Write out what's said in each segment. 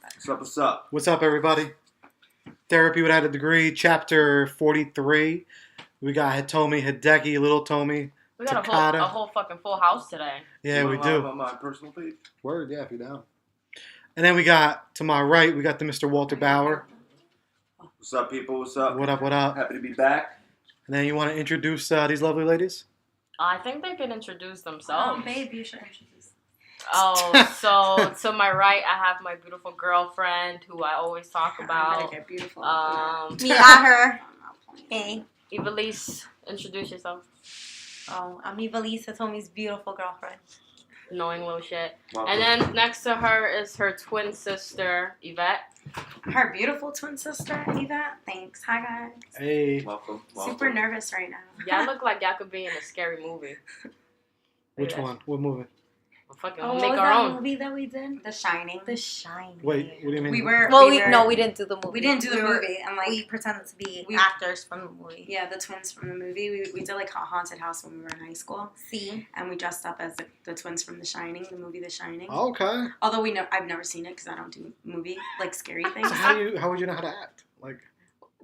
What's up, what's up? What's up, everybody? Therapy Without a Degree, Chapter 43. We got Hitomi, Hideki, Little Tomi, We got Takata. a whole fucking full house today. Yeah, we do. On my personal page. Word, yeah, if you're down. And then we got, to my right, we got the Mr. Walter Bauer. What's up, people? What's up? What up, what up? Happy to be back. And then you want to introduce these lovely ladies? I think they can introduce themselves. Babe, you should introduce. Oh, so to my right, I have my beautiful girlfriend who I always talk about. Get beautiful. Me got her. Hey. Ivelisse, introduce yourself. Oh, I'm Ivelisse, Hitomi's beautiful girlfriend. Annoying little shit. Welcome. And then next to her is her twin sister, Ivette. Her beautiful twin sister, Ivette. Thanks. Hi, guys. Hey. Welcome. Super nervous right now. Y'all look like y'all could be in a scary movie. Which one? What movie? We'll fucking Oh, what make was our that own. movie that we did? The Shining. The Shining. Wait, what do you mean? We were. We didn't do the movie. We didn't do the movie, and like we pretended to be we- actors from the movie. yeah, the twins from the movie. We did like a haunted house when we were in high school, See? and we dressed up as the twins from The Shining, the movie The Shining. Okay. Although I've never seen it because I don't do movie like scary things. So how would you know how to act? Like,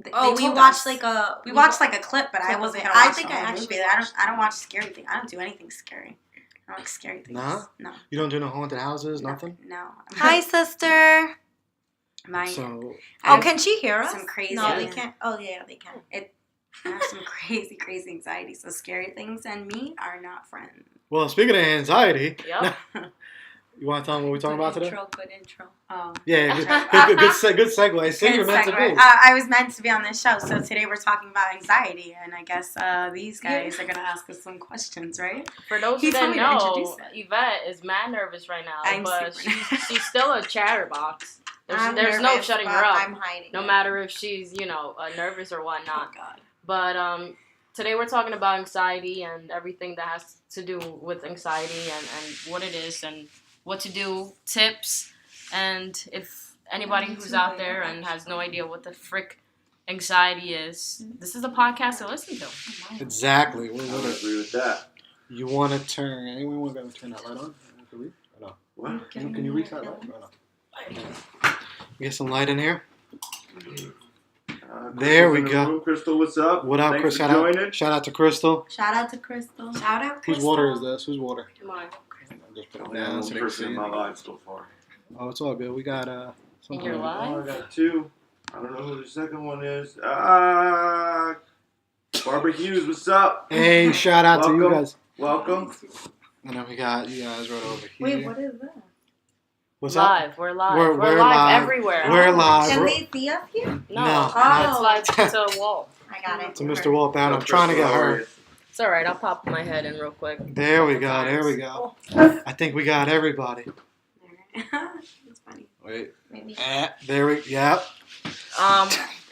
They Oh, we told watched us. like a... We watched like a clip, but I wasn't gonna I watch think the I whole actually movie. I don't watch scary things. I don't do anything scary. I don't like scary things. Nah? No. you don't do no haunted houses, nothing? No. Hi, sister. My So, I Oh, have can she hear us? some crazy. No, they can't. Oh, yeah, they can. I have some crazy anxiety. So scary things and me are not friends. well, speaking of anxiety, Yep. you want to tell them what we're talking about today? Good intro. Oh. Yeah, good segue. See, you're Good meant to segue. be. I was meant to be on this show, so today we're talking about anxiety, and I guess these guys are gonna ask us some questions, right? For those He who told didn't me to know, introduce Yvette is mad nervous right now, I'm but super she's still a chatterbox. I'm There's no nervous, shutting but her up, I'm hiding. no it. matter if she's, nervous or Oh whatnot. God. But today we're talking about anxiety and everything that has to do with anxiety and what it is and what to do, tips, and if anybody who's out there and has no idea what the frick anxiety is, this is a podcast to listen to. Exactly. I would agree with that. You want to turn... Anyone want to turn that light on? Can we? Or no? What? Can you reach that light? Or no? Get some light in here. There we Crystal's in the go. room. Crystal, what's up? What up, Thanks Chris? for Shout out, joining. shout out to Crystal. Shout out to Crystal. Shout out, Crystal. Whose water is this? Whose water? Come on. Just put I it only have down one so they can person see in it. my life so far. Oh, it's all good. We got In your life? Oh, I got two. I don't know who the second one is. Barbara Hughes, what's up? Hey, shout out to you Welcome. guys. Welcome. And then we got you guys right over here. Wait, what is that? What's up? Live. We're live. We're We're live. live everywhere. We're live. Can We're- they see us here? No, No. Oh. it's live to a wall. I got it. To Mr. Walt Bauer. I'm What's up, trying to get Crystal? How are her. you? It's alright, I'll pop my head in real quick. There we go. There we go. I think we got everybody. That's funny. Wait. Maybe. There we. Yep. What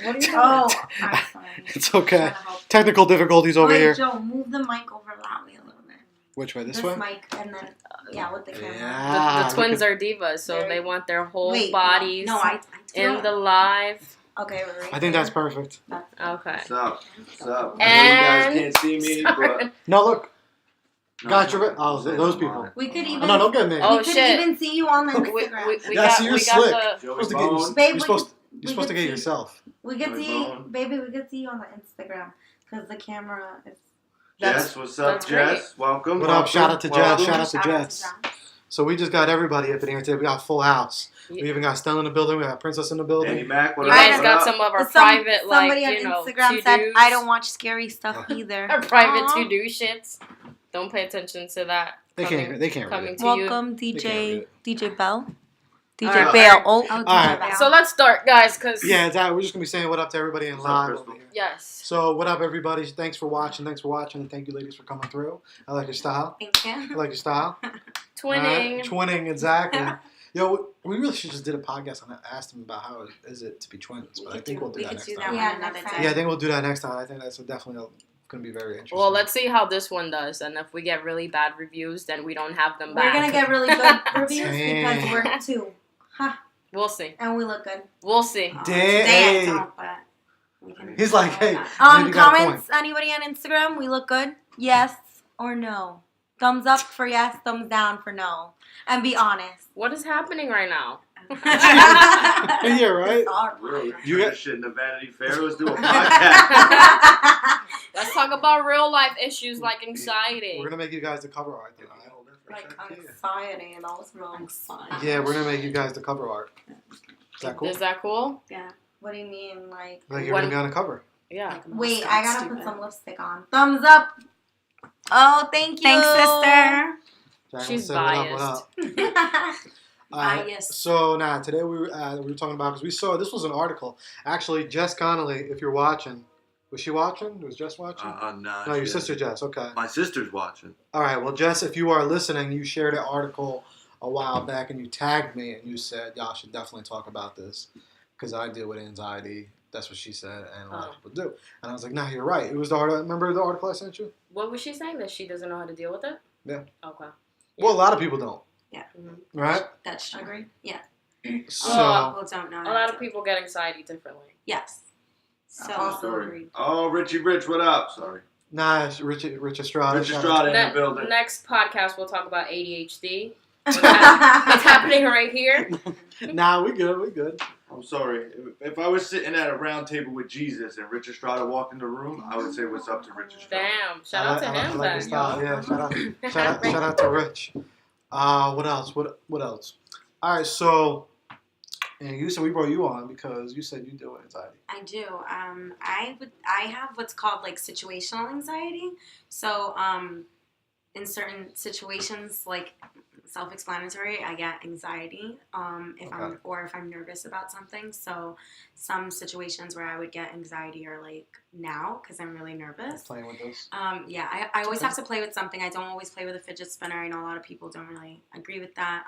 are you doing? Oh, I'm sorry. It's okay. Trying to help. Technical difficulties over Wait, here. Joe, move the mic over that way a little bit. Which way? This This way? mic, and then, yeah, with the camera. Yeah. The twins look are divas, so There- they want their whole Wait, bodies No, I in the live. Okay, we're right I think there. that's perfect. Okay. What's up? What's up? And- I know you guys can't see me, but... No, look. No, Got your. no, Oh, no, those no, people. no. We could Oh, even. no, don't get me. Oh, we could shit. even see you on the We Instagram. Yeah, see, you're we slick. got Joey Supposed to get Bone. Babe, you're supposed to could get see- yourself. We could Joey see, Bone. baby. We could see you on the Instagram because the camera is. Jess, what's up, that's great. Jess? Welcome. What up? Shout out to Jess. Welcome. Shout out to Jess. So we just got everybody up in here today. We got a full house. We even got Stella in the building. We got Princess in the Danny building. Mac, what You up? guys What got up? some of our Some- private, somebody like, on Instagram to-dos. said I don't watch scary stuff either. Our private Aw. to-do shits. Don't pay attention to that. They can't. They can't read Coming it. to Welcome, They can't read DJ Bell. DJ Alright. Bell. Oh, Alright. you. So let's start, guys, because... Yeah, it's we're just gonna be saying what up to everybody in What's up, live Crystal? over here. Yes. So what up, everybody? Thanks for watching. And thank you, ladies, for coming through. I like your style. Thank I you. like your style. Twinning. Twinning, exactly. Yo, we really should just did a podcast and asked them about how is it to be twins, but I think we'll do that next time. Yeah, another next time. Yeah, I think we'll do that next time. I think that's definitely going to be very interesting. Well, let's see how this one does, and if we get really bad reviews, then we don't have them we're back. gonna get really good reviews Damn. because we're two, We'll see. and we look good. We'll see. Damn. Don't, but we can- He's like, hey, maybe you got a Comments. Anybody on Instagram? We look good. Yes or no. Thumbs up for yes. Thumbs down for no. And be honest. What is happening right now? Yeah, right? Bro, You you got- got shit in the Vanity Fair. Let's do a podcast. Let's talk about real life issues like anxiety. We're gonna make you guys the cover art. Then. Like anxiety and all wrong anxiety. Yeah, we're gonna make you guys the cover art. Is that cool? Is that cool? Yeah. What do you mean, like? Like you're gonna be on the cover. Yeah. Like Wait, Moscow I gotta stupid. put some lipstick on. Thumbs up. Oh, thank you. Thanks, sister. Jacqueline She's said, what up? Biased. So today we were talking about because we saw this was an article. Actually, Jess Connolly, if you're watching, was she watching? Was Jess watching? Nah, No, your she sister isn't. Jess. Okay. My sister's watching. All right. Well, Jess, if you are listening, you shared an article a while back and you tagged me and you said y'all should definitely talk about this because I deal with anxiety. That's what she said, and a lot of people do. And I was like, nah, you're right. It was the article. Remember the article I sent you? What was she saying? That she doesn't know how to deal with it? Yeah. Okay. Well, a lot of people don't. Yeah. Mm-hmm. Right? That's true. Agree. Yeah. So. People don't know. A lot of people get anxiety differently. Yes. So Sorry. Oh, Richie Rich, what up? Sorry. Nice, Rich Estrada. Rich Estrada in Ne- the building. Next podcast, we'll talk about ADHD. What's happening right here? Nah, we good. I'm sorry. If I was sitting at a round table with Jesus and Rich Estrada walked in the room, I would say what's up to Rich Estrada. Damn. Shout out to him I like his then. style. Yeah, shout out to Rich. What else? What else? All right, so and you said we brought you on because you said you deal with anxiety. I do. I have what's called like situational anxiety. So in certain situations, like self-explanatory, I get anxiety if I'm nervous about something. So some situations where I would get anxiety are like now because I'm really nervous. Playing with this. Yeah, I always have to play with something. I don't always play with a fidget spinner. I know a lot of people don't really agree with that.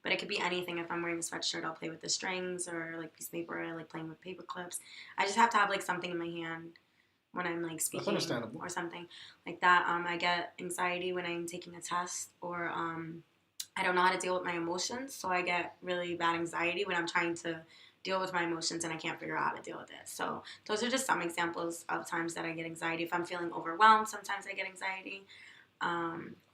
But it could be anything. If I'm wearing a sweatshirt, I'll play with the strings or like piece of paper. I like playing with paper clips. I just have to have like something in my hand when I'm like speaking or something like that. I get anxiety when I'm taking a test or I don't know how to deal with my emotions. So I get really bad anxiety when I'm trying to deal with my emotions and I can't figure out how to deal with it. So those are just some examples of times that I get anxiety. If I'm feeling overwhelmed, sometimes I get anxiety.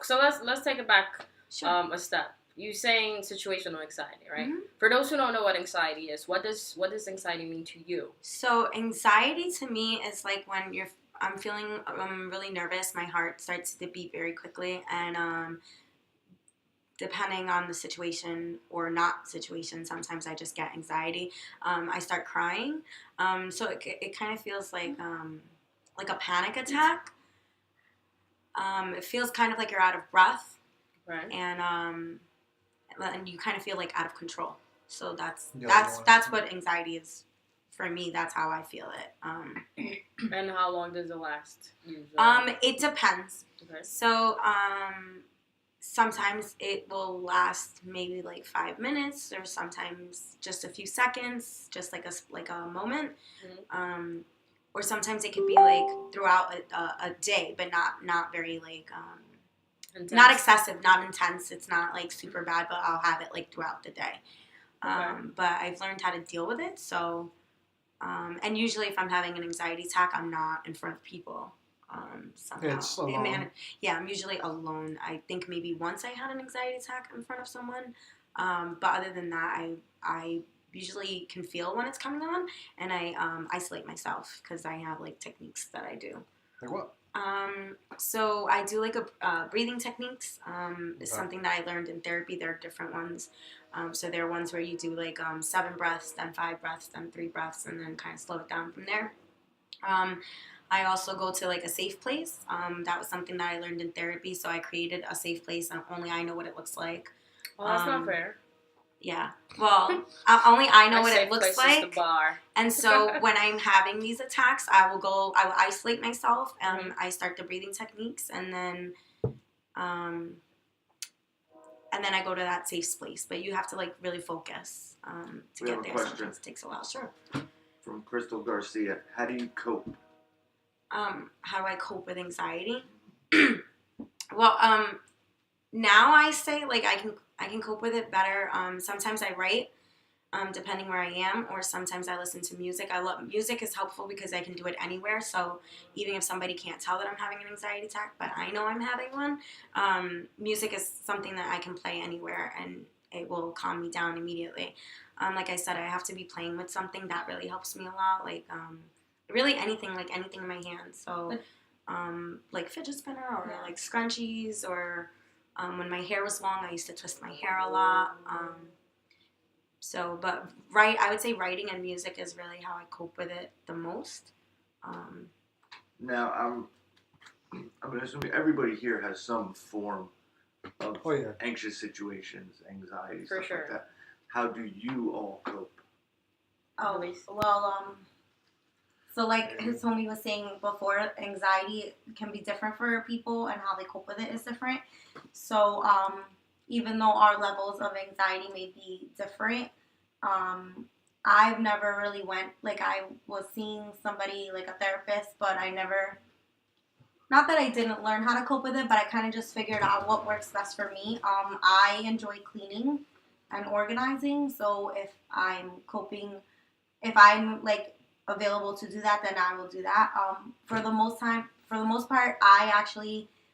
So let's take it back Sure. a step. You saying situational anxiety, right? Mhm. For those who don't know what anxiety is, what does anxiety mean to you? So anxiety to me is like when I'm feeling really nervous. My heart starts to beat very quickly, and depending on the situation or not situation, sometimes I just get anxiety. I start crying. So it kind of feels like a panic attack. It feels kind of like you're out of breath, Right. and you kind of feel like out of control. So that's Yeah, what anxiety is for me. That's how I feel it. And how long does it last? Usually? It depends. Okay. So sometimes it will last maybe like 5 minutes, or sometimes just a few seconds, just like a moment. Mhm. Or sometimes it could be like throughout a day, but not very like. Intense. Not excessive, not intense. It's not like super bad, but I'll have it like throughout the day. But I've learned how to deal with it. So, and usually if I'm having an anxiety attack, I'm not in front of people. Somehow. It's alone. Yeah, I'm usually alone. I think maybe once I had an anxiety attack in front of someone. But other than that, I usually can feel when it's coming on, and I isolate myself because I have like techniques that I do. Like what? So I do like a breathing techniques. It's something that I learned in therapy. There are different ones. So there are ones where you do like 7 breaths, then 5 breaths, then 3 breaths, and then kind of slow it down from there. I also go to like a safe place. That was something that I learned in therapy. So I created a safe place, and only I know what it looks like. Well, that's not fair. Yeah. Well, only I know My what safe it looks place like. is the bar. And so when I'm having these attacks, I will isolate myself, and I start the breathing techniques, and then I go to that safe place. But you have to like really focus to We get have a there. question. Sometimes it takes a while. Sure. From Crystal Garcia. How do you cope? How do I cope with anxiety? Well, now I say like I can cope with it better. Sometimes I write. Depending where I am, or sometimes I listen to music. Music is helpful because I can do it anywhere. So even if somebody can't tell that I'm having an anxiety attack, but I know I'm having one, music is something that I can play anywhere, and it will calm me down immediately. Like I said, I have to be playing with something that really helps me a lot. Like really anything in my hand. So like fidget spinner or like scrunchies or when my hair was long, I used to twist my hair a lot. But I would say writing and music is really how I cope with it the most. Now, I'm assuming everybody here has some form of anxious situations, anxiety, For stuff sure. like that. How do you all cope? Oh, well, so like Hitomi was saying before, anxiety can be different for people and how they cope with it is different. So even though our levels of anxiety may be different, I've never really I was seeing somebody, like a therapist, but I never, not that I didn't learn how to cope with it, but I kind of just figured out what works best for me. I enjoy cleaning and organizing, so if I'm like available to do that, then I will do that. For the most part,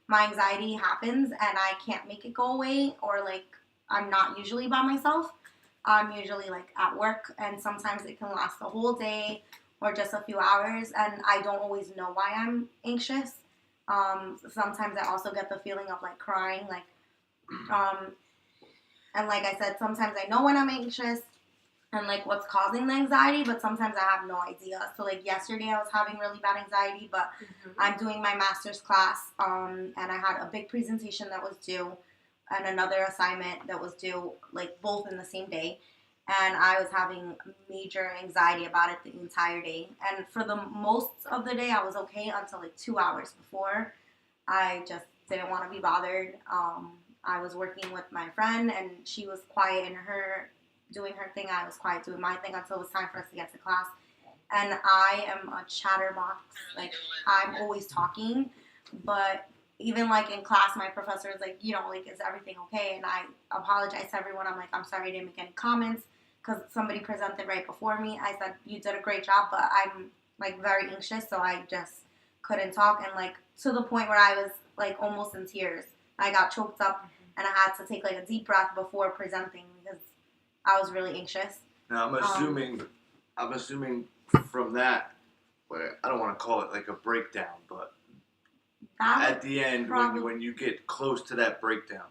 my anxiety happens and I can't make it go away, or like I'm not usually by myself. I'm usually like at work, and sometimes it can last a whole day or just a few hours, and I don't always know why I'm anxious. Sometimes I also get the feeling of like crying, and like I said, sometimes I know when I'm anxious and like what's causing the anxiety, but sometimes I have no idea. So like yesterday I was having really bad anxiety, but I'm doing my master's class, and I had a big presentation that was due and another assignment that was due, like both in the same day. And I was having major anxiety about it the entire day. And for the most of the day, I was okay until like 2 hours before. I just didn't want to be bothered. I was working with my friend, and she was quiet in her doing her thing. I was quiet doing my thing until it was time for us to get to class. And I am a chatterbox. Like, I'm always talking, but even like in class, my professor is like, like, is everything okay? And I apologize to everyone. I'm like, I'm sorry I didn't make any comments because somebody presented right before me. I said, you did a great job, but I'm like very anxious, so I just couldn't talk. And like to the point where I was like almost in tears. I got choked up and I had to take like a deep breath before presenting because I was really anxious. Now, I'm assuming from that, I don't want to call it like a breakdown, but at the end, when you get close to that breakdown,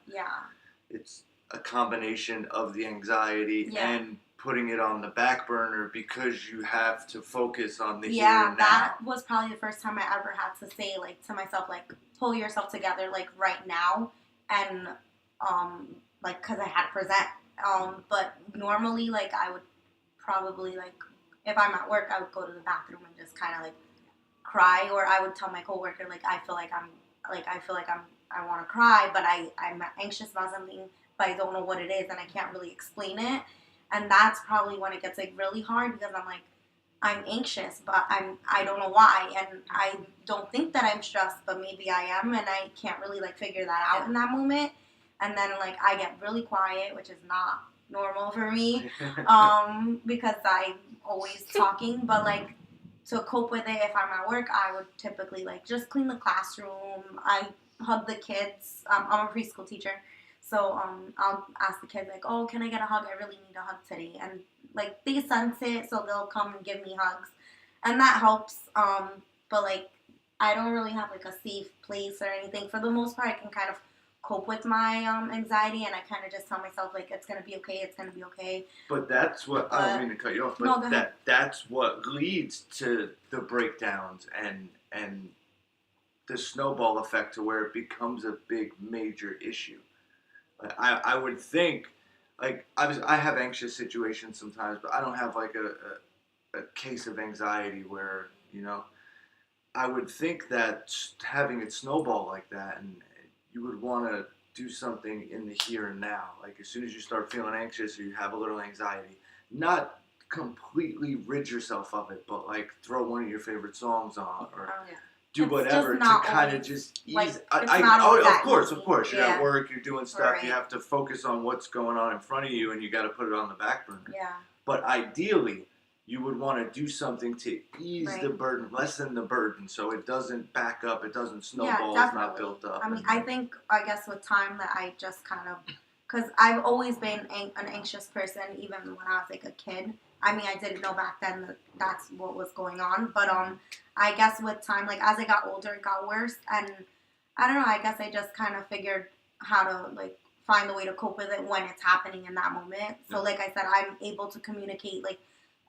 it's a combination of the anxiety and putting it on the back burner because you have to focus on the here and now. That was probably the first time I ever had to say like to myself, like, pull yourself together, like right now, and like because I had to present. But normally, like, I would probably, like, if I'm at work, I would go to the bathroom and just kind of like cry, or I would tell my coworker, like, I want to cry, but I'm anxious about something, but I don't know what it is, and I can't really explain it. And that's probably when it gets like really hard because I'm like, I'm anxious, but I don't know why, and I don't think that I'm stressed, but maybe I am, and I can't really like figure that out in that moment. And then like I get really quiet, which is not normal for me, because I'm always talking. But like to cope with it, if I'm at work, I would typically like just clean the classroom. I hug the kids. I'm a preschool teacher. So I'll ask the kids, like, oh, can I get a hug? I really need a hug today. And, like, they sense it, so they'll come and give me hugs. And that helps. But, like, I don't really have, like, a safe place or anything. For the most part, I can kind of cope with my anxiety, and I kind of just tell myself, like, it's going to be okay, it's going to be okay. But that's what, I don't mean to cut you off, but that's what leads to the breakdowns and the snowball effect to where it becomes a big, major issue. I would think, like, I have anxious situations sometimes, but I don't have, like, a case of anxiety where, I would think that having it snowball like that, and you would want to do something in the here and now. Like, as soon as you start feeling anxious or you have a little anxiety, not completely rid yourself of it, but, like, throw one of your favorite songs on or do whatever to kind of just ease. Like, of course. You're Yeah. at work, you're doing stuff, Right. you have to focus on what's going on in front of you, and you got to put it on the back burner. Yeah. But ideally, you would want to do something to ease the burden, lessen the burden, so it doesn't back up, it doesn't snowball, it's not built up. I mean, I guess with time that I just kind of because I've always been an anxious person, even when I was like a kid. I mean, I didn't know back then that that's what was going on, but I guess with time, like as I got older, it got worse, and I don't know. I guess I just kind of figured how to like find a way to cope with it when it's happening in that moment. So, like I said, I'm able to communicate. Like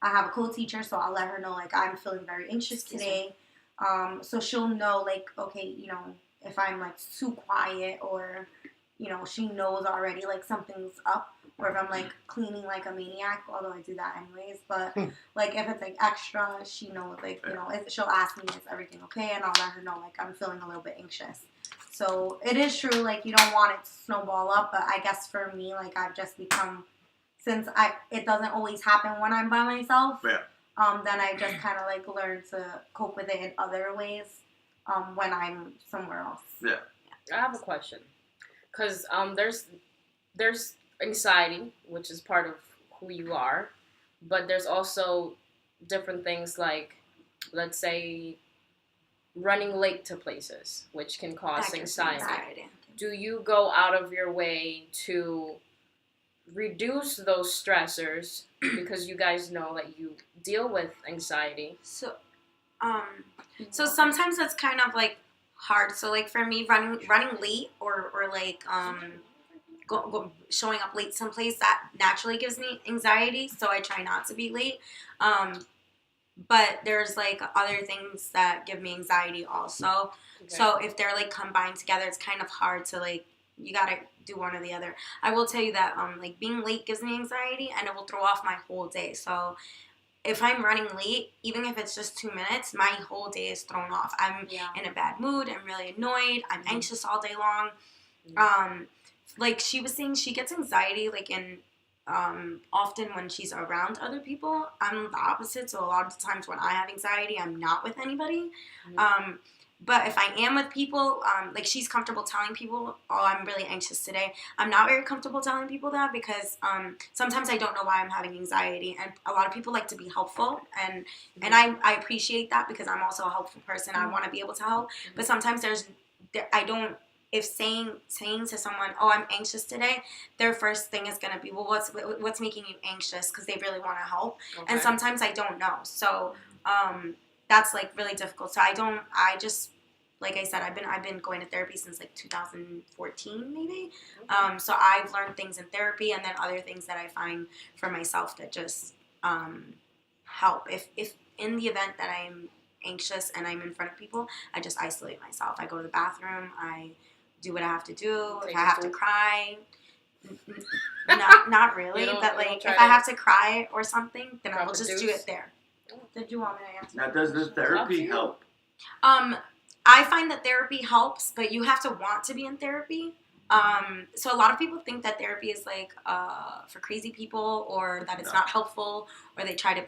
I have a co-teacher, so I'll let her know like I'm feeling very anxious today. So she'll know like, okay, you know, if I'm like too quiet or, you know, she knows already like something's up. Or if I'm like cleaning like a maniac, although I do that anyways. But like if it's like extra, she knows like, you know, she'll ask me, is everything okay? And I'll let her know like I'm feeling a little bit anxious. So it is true, like you don't want it to snowball up. But I guess for me, like I've just become, since it doesn't always happen when I'm by myself. Yeah. Then I just kind of like learn to cope with it in other ways when I'm somewhere else. Yeah. I have a question, because there's anxiety, which is part of who you are, but there's also different things like, let's say, running late to places, which can cause anxiety. Do you go out of your way to reduce those stressors because you guys know that you deal with anxiety? So sometimes that's kind of like hard. So like for me, running late or like showing up late someplace, that naturally gives me anxiety. So I try not to be late. But there's like other things that give me anxiety also. Okay. So if they're like combined together, it's kind of hard to like, you gotta do one or the other. I will tell you that like being late gives me anxiety and it will throw off my whole day. So if I'm running late, even if it's just 2 minutes, my whole day is thrown off. I'm in a bad mood. I'm really annoyed. I'm anxious all day long. Like she was saying, she gets anxiety like in often when she's around other people. I'm the opposite. So a lot of the times when I have anxiety, I'm not with anybody. But if I am with people, like she's comfortable telling people, oh, I'm really anxious today. I'm not very comfortable telling people that because sometimes I don't know why I'm having anxiety. And a lot of people like to be helpful. And I appreciate that because I'm also a helpful person. I want to be able to help. But sometimes if saying to someone, oh, I'm anxious today, their first thing is going to be, well, what's making you anxious? Because they really want to help. Okay. And sometimes I don't know. So that's like really difficult. So I just, like I said, I've been going to therapy since like 2014 maybe. Okay. So I've learned things in therapy and then other things that I find for myself that just help. If in the event that I'm anxious and I'm in front of people, I just isolate myself. I go to the bathroom. I do what I have to do. If I have to cry, not really, but like if I have to cry or something, then I will just do it there. Did you want me to answer? Now, does the therapy help? I find that therapy helps, but you have to want to be in therapy. So a lot of people think that therapy is like for crazy people, or that it's not helpful, or they try to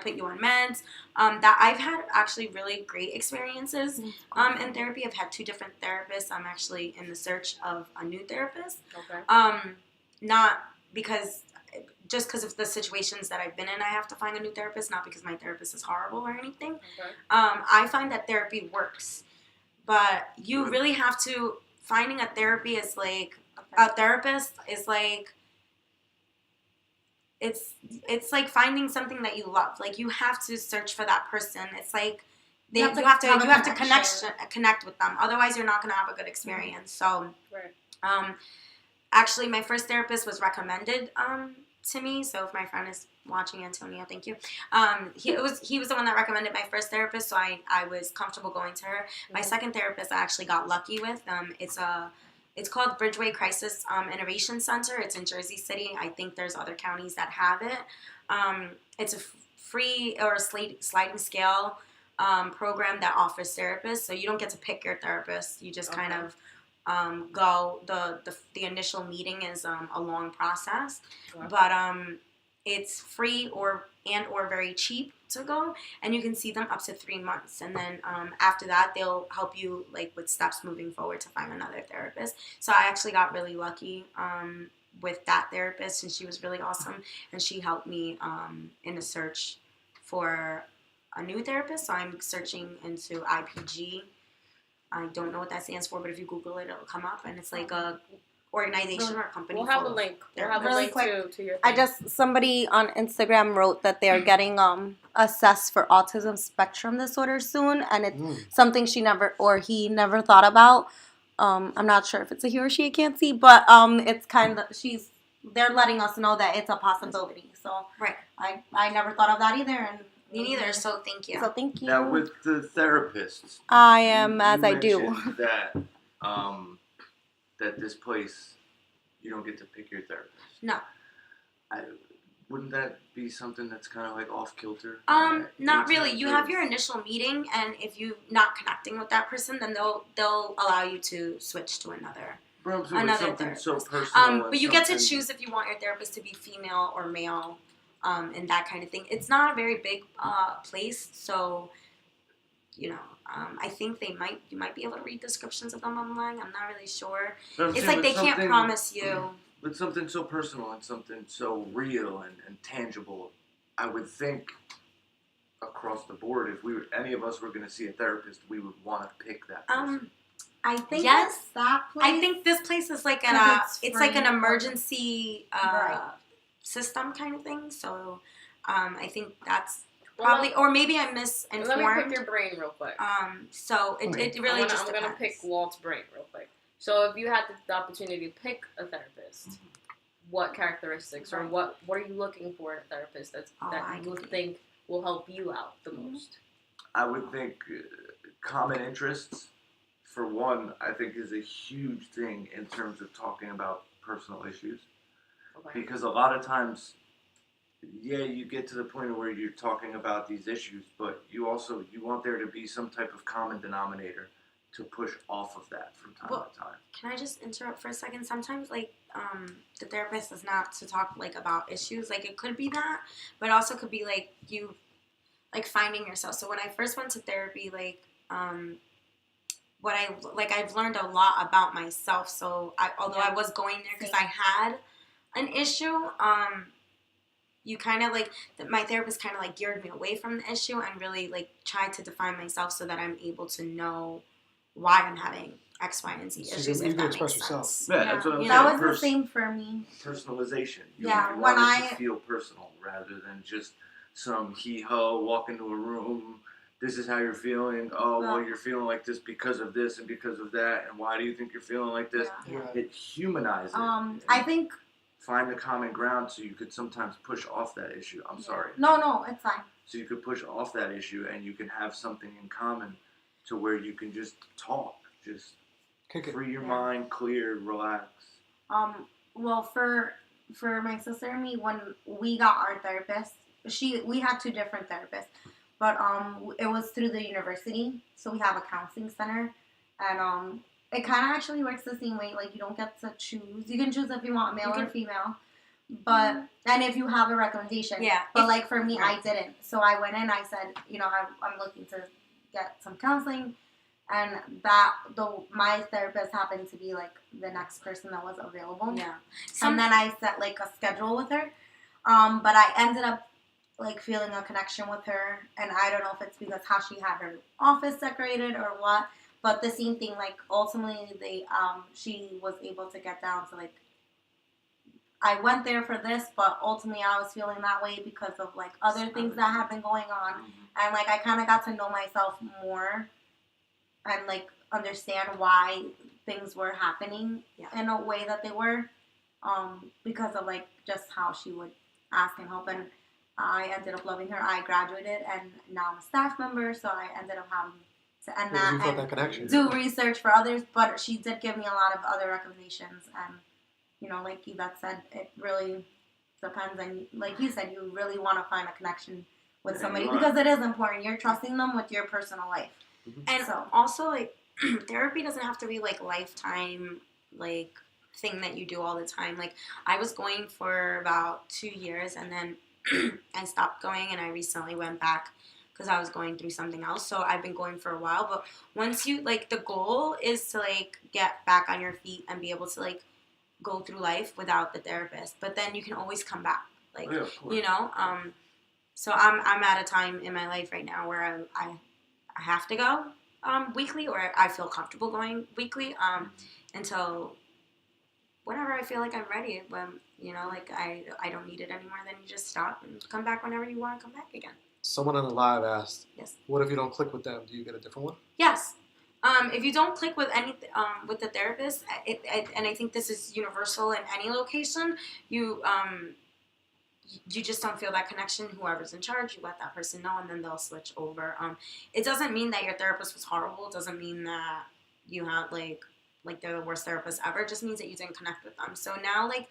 put you on meds. That I've had actually really great experiences in therapy. I've had 2 different therapists. I'm actually in the search of a new therapist. Okay. Not because of the situations that I've been in, I have to find a new therapist, not because my therapist is horrible or anything. Okay. I find that therapy works, but you really have to, finding a therapy is like, a therapist is like, it's like finding something that you love. Like you have to search for that person. It's like you have to connect with them. Otherwise, you're not going to have a good experience. So, actually, my first therapist was recommended to me. So if my friend is watching, Antonio, thank you. He was the one that recommended my first therapist. So I was comfortable going to her. My second therapist I actually got lucky with. It's called Bridgeway Crisis Innovation Center. It's in Jersey City. I think there's other counties that have it. It's a free or sliding scale program that offers therapists. So you don't get to pick your therapist. You just kind of go. The initial meeting is a long process, but it's free or very cheap to go, and you can see them up to 3 months, and then after that they'll help you like with steps moving forward to find another therapist. So I actually got really lucky with that therapist, and she was really awesome, and she helped me in a search for a new therapist. So I'm searching into IPG. I don't know what that stands for, but if you Google it, it'll come up, and it's like a organization or company. We'll have a link. We'll have a Really link quick, to your I thing. somebody on Instagram wrote that they're getting assessed for autism spectrum disorder soon, and it's something he never thought about. I'm not sure if it's a he or she, I can't see, but it's kind of they're letting us know that it's a possibility. So right, I never thought of that either, and me neither. So thank you. So thank you. Now with the therapists, I am as I do. mentioned that that this place you don't get to pick your therapist. No. Wouldn't that be something that's kind of like off kilter? Not really. You have your initial meeting, and if you're not connecting with that person, then they'll allow you to switch to another therapist. So personal. But you get to choose if you want your therapist to be female or male, and that kind of thing. It's not a very big place, so I think you might be able to read descriptions of them online. I'm not really sure. It's like they can't promise you. But something so personal and something so real and tangible, I would think across the board, if any of us were going to see a therapist, we would want to pick that person. I think yes, that place. I think this place is like it's like an emergency system kind of thing. So I think that's probably, or maybe I'm misinformed. Let me pick your brain real quick. So it really just depends. I'm gonna pick Walt's brain real quick. So if you had the opportunity to pick a therapist, what characteristics or what are you looking for in a therapist that you would think will help you out the most? I would think common interests, for one, I think is a huge thing in terms of talking about personal issues. Okay. Because a lot of times, you get to the point where you're talking about these issues, but you want there to be some type of common denominator to push off of that from time to time. Can I just interrupt for a second? Sometimes, the therapist is not to talk, about issues. It could be that, but it also could be, you, finding yourself. So when I first went to therapy, I've learned a lot about myself. So, although I was going there because I had an issue, you kind of, my therapist kind of, geared me away from the issue and really, tried to define myself so that I'm able to know why I'm having X, Y, and Z issues. You can express yourself. Yeah, that's what I'm saying. That was the same for me. Personalization. You when want it to feel personal rather than just some hee-ho, walk into a room, this is how you're feeling, well, you're feeling like this because of this and because of that, and why do you think you're feeling like this? Yeah. It humanizes it. I think... Find the common ground so you could sometimes push off that issue. I'm sorry. No, it's fine. So you could push off that issue and you can have something in common to where you can just talk, just free your mind, clear, relax. Well, for my sister and me, when we got our therapist, we had two different therapists, but it was through the university, so we have a counseling center, and it kind of actually works the same way. You don't get to choose. You can choose if you want male or female, but and if you have a recommendation. Yeah. But for me, I didn't. So I went in. I said, I'm looking to get some counseling, and my therapist happened to be the next person that was available. Yeah. And then I set a schedule with her, but I ended up feeling a connection with her, and I don't know if it's because how she had her office decorated or what. But the same thing, ultimately, she was able to get down to, I went there for this, but ultimately I was feeling that way because of, other things that have been going on. And, I kind of got to know myself more and, understand why things were happening in a way that they were because of, just how she would ask and help. And I ended up loving her. I graduated, and now I'm a staff member, so I ended up having to end that and do research for others, but she did give me a lot of other recommendations, and like Yvette said, it really depends, and like you said, you really want to find a connection with somebody because it is important. You're trusting them with your personal life. And so also therapy doesn't have to be lifetime thing that you do all the time. I was going for about 2 years, and then I stopped going, and I recently went back because I was going through something else. So I've been going for a while. But once you, the goal is to, get back on your feet and be able to, go through life without the therapist. But then you can always come back. So I'm at a time in my life right now where I have to go weekly, or I feel comfortable going weekly until whenever I feel like I'm ready, when, you know, like I don't need it anymore, then you just stop and come back whenever you want to come back again. Someone on the live asked, Yes. What if you don't click with them? Do you get a different one? Yes. If you don't click with with the therapist, and I think this is universal in any location, you just don't feel that connection. Whoever's in charge, you let that person know, and then they'll switch over. It doesn't mean that your therapist was horrible. It doesn't mean that you had like they're the worst therapist ever. It just means that you didn't connect with them. So now, like,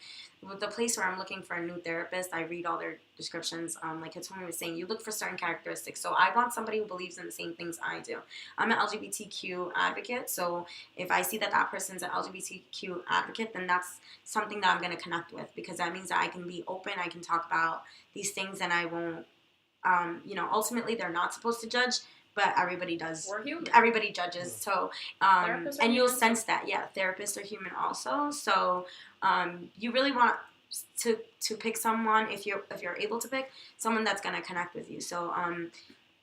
with the place where I'm looking for a new therapist, I read all their descriptions. Like Hitomi was saying, you look for certain characteristics. So I want somebody who believes in the same things I do. I'm an LGBTQ advocate, so if I see that that person's an LGBTQ advocate, then that's something that I'm going to connect with, because that means that I can be open, I can talk about these things, and I won't, ultimately they're not supposed to judge, but everybody does. We're human. Everybody judges. So, and you'll sense that. Yeah, therapists are human also. So, you really want to pick someone, if you're able to pick someone that's gonna connect with you. So,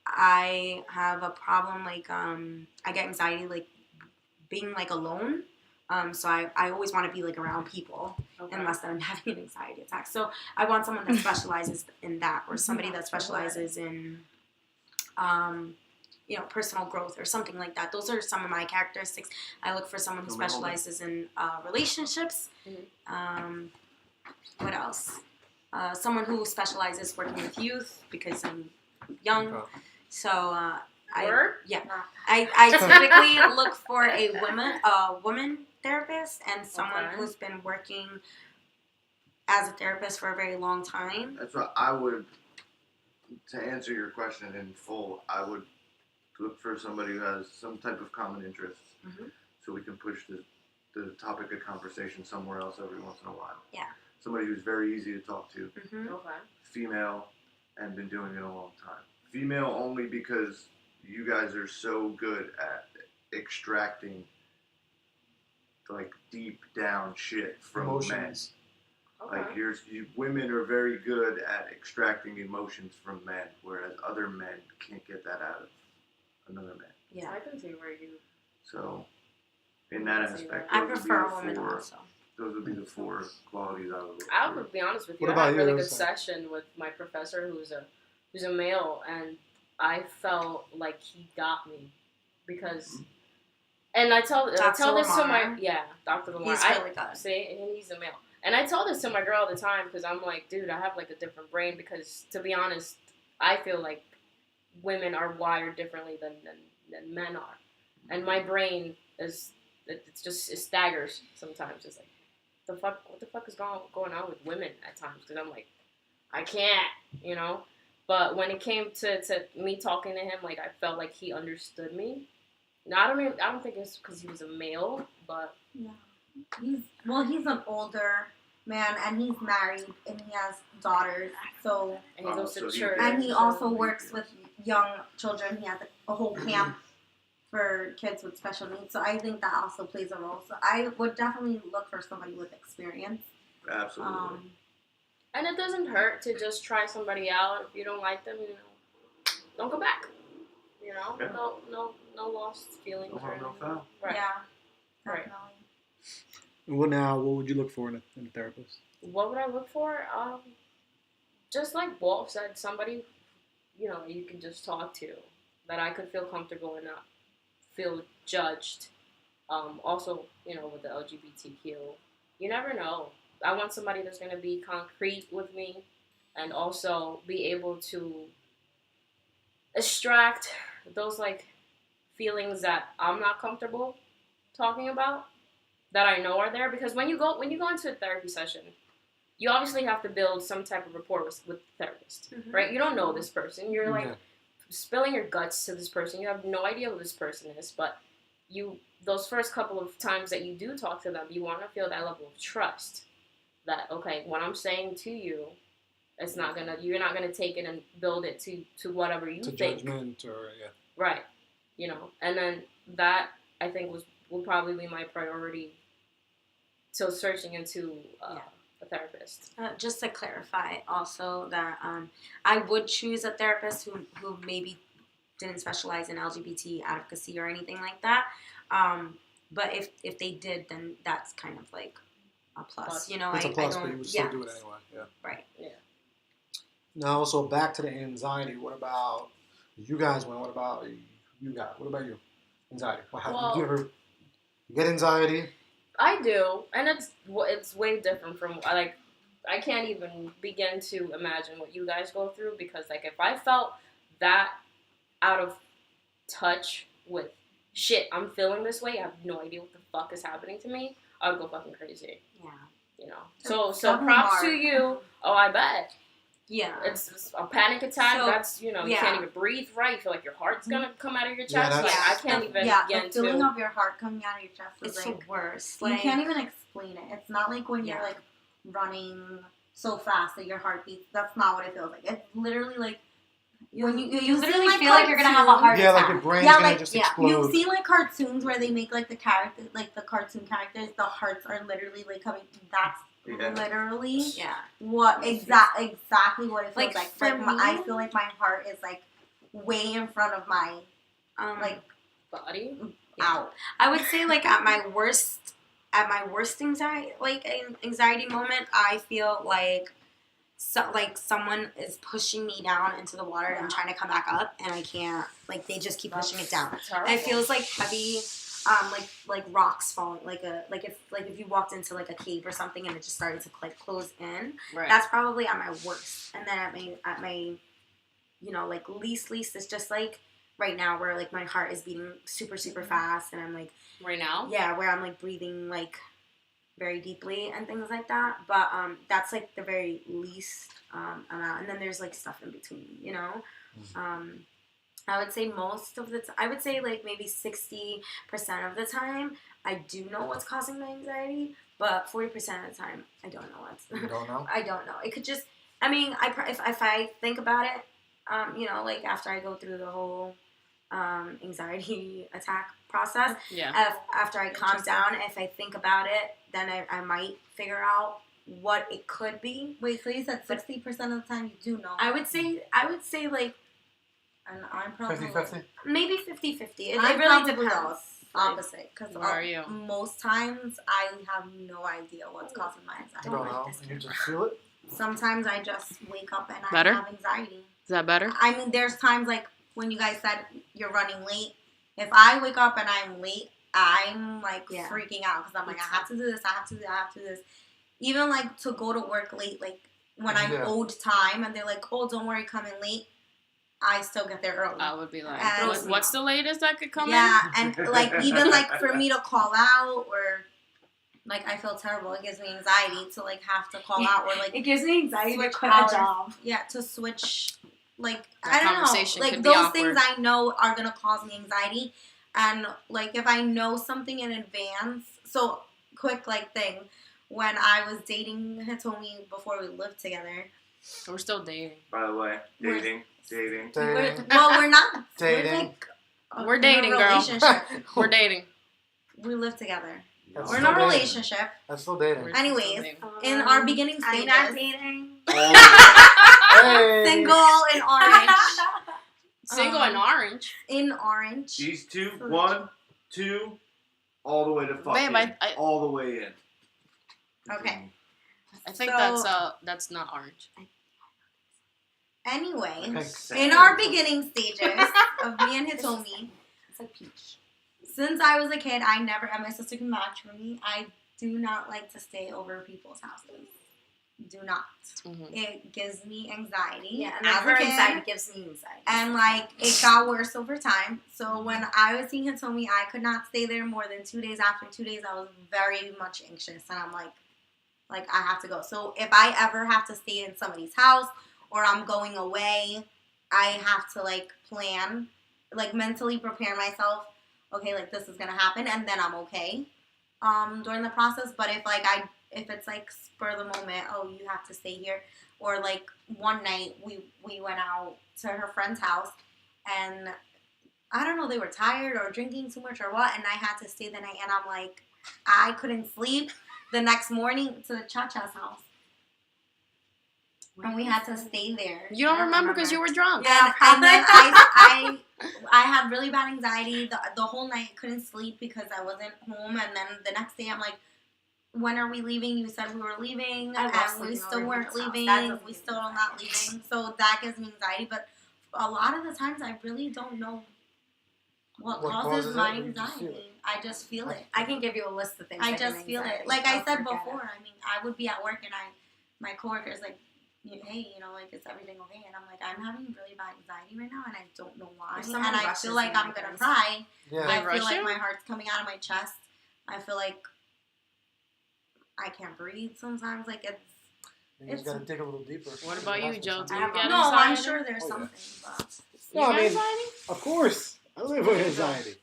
I have a problem, like, I get anxiety, like, being, like, alone. So I always want to be, like, around people, unless that I'm having an anxiety attack. So I want someone that specializes in that, or somebody that specializes in, personal growth or something like that. Those are some of my characteristics. I look for someone who specializes in relationships. What else? Someone who specializes working with youth, because I'm young. Okay. So I typically look for a woman therapist, and someone who's been working as a therapist for a very long time. That's what I would, to answer your question in full, I would look for somebody who has some type of common interests, so we can push the topic of conversation somewhere else every once in a while. Yeah. Somebody who's very easy to talk to. Okay. Female, and been doing it a long time. Female only because you guys are so good at extracting, like, deep down shit from emotions. Men. Okay. Like, women are very good at extracting emotions from men, whereas other men can't get that out of another man. Yeah, I can see where you. So, in that aspect, I prefer a woman also. Those would be the 4 qualities I would look for. I would be honest with you. What I had a really you? good session with my professor, who's a male, and I felt like he got me because. And I tell this to my Dr. Lamar. He's really good. See, and he's a male. And I tell this to my girl all the time, because I'm like, dude, I have, like, a different brain, because, to be honest, I feel like women are wired differently than men are. And my brain it staggers sometimes. It's like, what the fuck is going on with women at times? Because I'm like, I can't, But when it came to me talking to him, like, I felt like he understood me. Now, I don't think it's because he was a male, but... No. He's an older man, and he's married, and he has daughters, so... And he goes to church. And he also works with young children. He has a whole camp for kids with special needs, so I think that also plays a role. So I would definitely look for somebody with experience. Absolutely. And it doesn't hurt to just try somebody out. If you don't like them, don't go back. Yeah. No lost feelings. No harm, no foul. Right. Yeah, Right. definitely. What would you look for in a therapist? What would I look for? Just like Walt said, somebody, you can just talk to, that I could feel comfortable and not feel judged. Also, with the LGBTQ, you never know. I want somebody that's going to be concrete with me, and also be able to extract those, like, feelings that I'm not comfortable talking about, that I know are there. Because when you go into a therapy session, you obviously have to build some type of rapport with the therapist, right? You don't know this person. You're like spilling your guts to this person. You have no idea who this person is, but those first couple of times that you do talk to them, you want to feel that level of trust. That, okay, what I'm saying to you, you're not gonna take it and build it to whatever you think. Judgment or Right. And then that, I think, will probably be my priority till searching into a therapist. Just to clarify also that I would choose a therapist who maybe didn't specialize in LGBT advocacy or anything like that. But if they did, then that's kind of like a plus. You know, It's a plus, I don't, but you would still do it anyway. Yeah. Right. Yeah. Now, so back to the anxiety. What about you guys? What about you guys? What about you? Anxiety. Do you get anxiety? I do, and it's way different from like I can't even begin to imagine what you guys go through because like if I felt that out of touch with shit, I'm feeling this way. I have no idea what the fuck is happening to me. I'll go fucking crazy. Yeah. You know. So props to you. Oh, I bet. Yeah. It's a panic attack. So, that's you can't even breathe right. You feel like your heart's gonna come out of your chest. I can't even begin the feeling of your heart coming out of your chest is it's like the worst. You can't even explain it. It's not like when you're like running so fast that your heart beats. That's not what it feels like. It's literally like when you literally like feel like you're gonna have a heart attack. Yeah, like your brain's gonna just explode. You've seen like cartoons where they make like the characters, like the cartoon characters, the hearts are literally like coming. That's literally what exactly what it feels like. For me, I feel like my heart is like way in front of my like body out. I would say like at my worst anxiety moment, I feel like someone is pushing me down into the water and I'm trying to come back up and I can't, like they just keep pushing it down. It feels like heavy, like rocks falling, like if you walked into like a cave or something and it just started to like close in. Right. That's probably at my worst. And then at my like least it's just like right now where like my heart is beating super fast and I'm like right now. Yeah, where I'm like breathing like very deeply and things like that. But that's like the very least amount, and then there's like stuff in between, you know. I would say most of the time, I would say like maybe 60% of the time, I do know what's causing my anxiety, but 40% of the time, I don't know what's. You don't know? I don't know. It could just. I mean, if I think about it, like after I go through the whole anxiety attack process. Yeah. After I calm down, if I think about it, then I might figure out what it could be. Wait, so you said 60% of the time you do know? I would say like, and I'm probably 50-50? Maybe 50-50. It I'm really probably depends. Opposite, because Where are you? most times I have no idea what's causing my anxiety. You don't know. You just feel it. Sometimes I just wake up and Better? I have anxiety. Is that better? I mean, there's times like when you guys said you're running late. If I wake up and I'm late, I'm like freaking out because I'm like, I have to do this, I have to do this. Even like to go to work late, like when I'm owed time and they're like, oh, don't worry, come in late. I still get there early. I would be like, And what's the latest I could come in? Yeah, and like even like for me to call out or like I feel terrible. It gives me anxiety to like have to call out or like it gives me anxiety to quit hours. a job. Yeah, to switch. Like That I don't know. conversation Like could be those awkward. things I know are gonna cause me anxiety, and like if I know something in advance. So quick like thing. When I was dating Hitomi before we lived together. We're still dating. By the way, dating. We're not dating. We're dating, girl. Relationship. We're dating. We live together. That's We're in still a dating. relationship. That's still dating. Anyways, in our beginning stages, I'm not dating. Hey. single in orange. Single and orange. In orange. These two, 1, 2, all the way to fucking. Babe, all the way in. Okay. I think So- that's not orange. Anyway, Okay. in our beginning stages of me and Hitomi, It's like peach. since I was a kid, I never, and my sister can vouch for me, I do not like to stay over people's houses. Do not. Mm-hmm. It gives me anxiety. Yeah, and as her a kid, anxiety gives me anxiety. and like it got worse over time. So when I was seeing Hitomi, I could not stay there more than 2 days. After 2 days, I was very much anxious, and I'm like I have to go. So if I ever have to stay in somebody's house or I'm going away, I have to like plan, like mentally prepare myself. Okay, like this is gonna happen, and then I'm okay during the process. But if it's like spur of the moment, oh, you have to stay here, or like one night we went out to her friend's house, and I don't know, they were tired or drinking too much or what, and I had to stay the night, and I'm like, I couldn't sleep the next morning to the Cha-Cha's house. And we had to stay there. You don't remember because you were drunk. Yeah, and then I had really bad anxiety the whole night. Couldn't sleep because I wasn't home. And then the next day I'm like, when are we leaving? You said we were leaving, I love and we sleeping still over weren't Ivette's house. That leaving. doesn't We give me still are not anxiety. leaving. So that gives me anxiety. But a lot of the times, I really don't know what causes my anxiety. I just feel it. I can give you a list of things. I that give just me feel it. anxiety. Like I I'll said forget it. before, I mean, I would be at work and my coworker's like, hey, you know, like, is everything okay? And I'm like, I'm having really bad anxiety right now, and I don't know why. If And someone I rushes feel like me, I'm I gonna guess. cry. Yeah. They I rush feel like you? my heart's coming out of my chest. I feel like I can't breathe sometimes. Like You just gotta dig a little deeper. What about you, Joe? Do you have get a- no, I'm anxiety? sure there's Oh, yeah. something, but You No, I get mean- anxiety? Of course, I live with anxiety.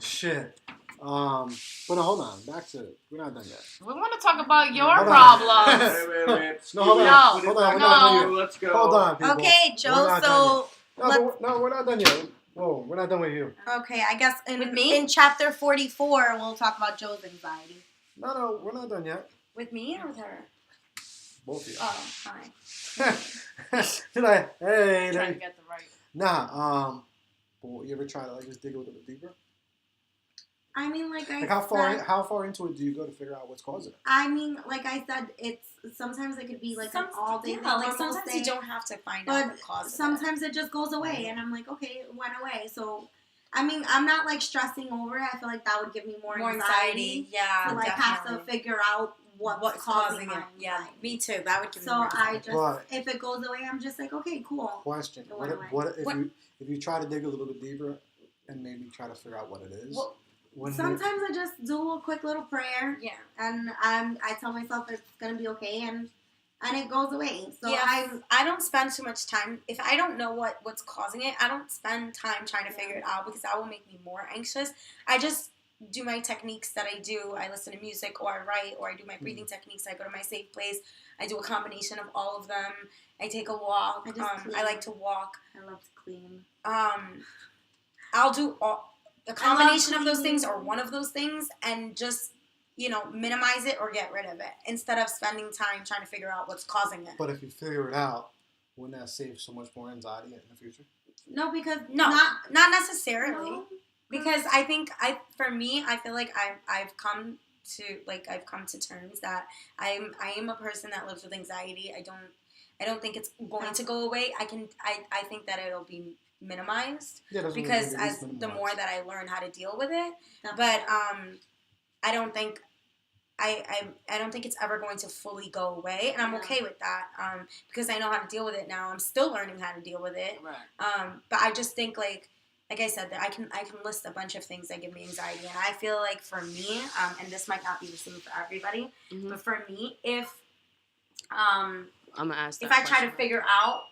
Shit. But hold on, back to we're not done yet. We want to talk about your Hold on. problems. Wait. No, hold on. No. Hold on, we're No. not done yet. Let's go. Hold on, people. okay, We're Joe. not done So No, we're not done yet. Whoa, we're not done with you. okay, I guess With me? in chapter 44, we'll talk about Joe's anxiety. No, we're not done yet. With me or with her? Both of you. Oh, fine. You're like, hey, Trying to there. get the right. Nah, but you ever try to like just dig a little bit deeper? I mean, like I Like said, how far into it do you go to figure out what's causing it? I mean, like I said, it's sometimes it could be like an all day thing. like almost sometimes day, you don't have to find but out the cause. sometimes it just goes away, and I'm like, okay, it went away. So, I mean, I'm not like stressing over it. I feel like that would give me more anxiety. Yeah, To like have to figure out what's causing it. my Yeah, anxiety. me too. That would give me So more I anxiety. just, But- if it goes away, I'm just like, okay, cool. Question: It went away. What What- if you try to dig a little bit deeper and maybe try to figure out what it is? Well, Wouldn't Sometimes I just do a quick little prayer, Yeah. and I tell myself it's gonna be okay, and it goes away. So yeah, I don't spend too much time. If I don't know what's causing it, I don't spend time trying to figure it out because that will make me more anxious. I just do my techniques that I do. I listen to music, or I write, or I do my breathing techniques. I go to my safe place. I do a combination of all of them. I take a walk. I just clean. I like to walk. I love to clean. I'll do a combination of those cleaning. things or one of those things and just, minimize it or get rid of it instead of spending time trying to figure out what's causing it. But if you figure it out, wouldn't that save so much more anxiety in the future? No, because No, not necessarily. No. Because I think for me, I feel like I've come to terms that I am a person that lives with anxiety. I don't think it's going to go away. I think that it'll be minimized because as the more that I learn how to deal with it, but I don't think it's ever going to fully go away, and I'm okay with that because I know how to deal with it now. I'm still learning how to deal with it, Right. but I just think like I said, that I can list a bunch of things that give me anxiety, and I feel like for me, and this might not be the same for everybody, Mhm. but for me, if I'm gonna ask that if I try to question. figure out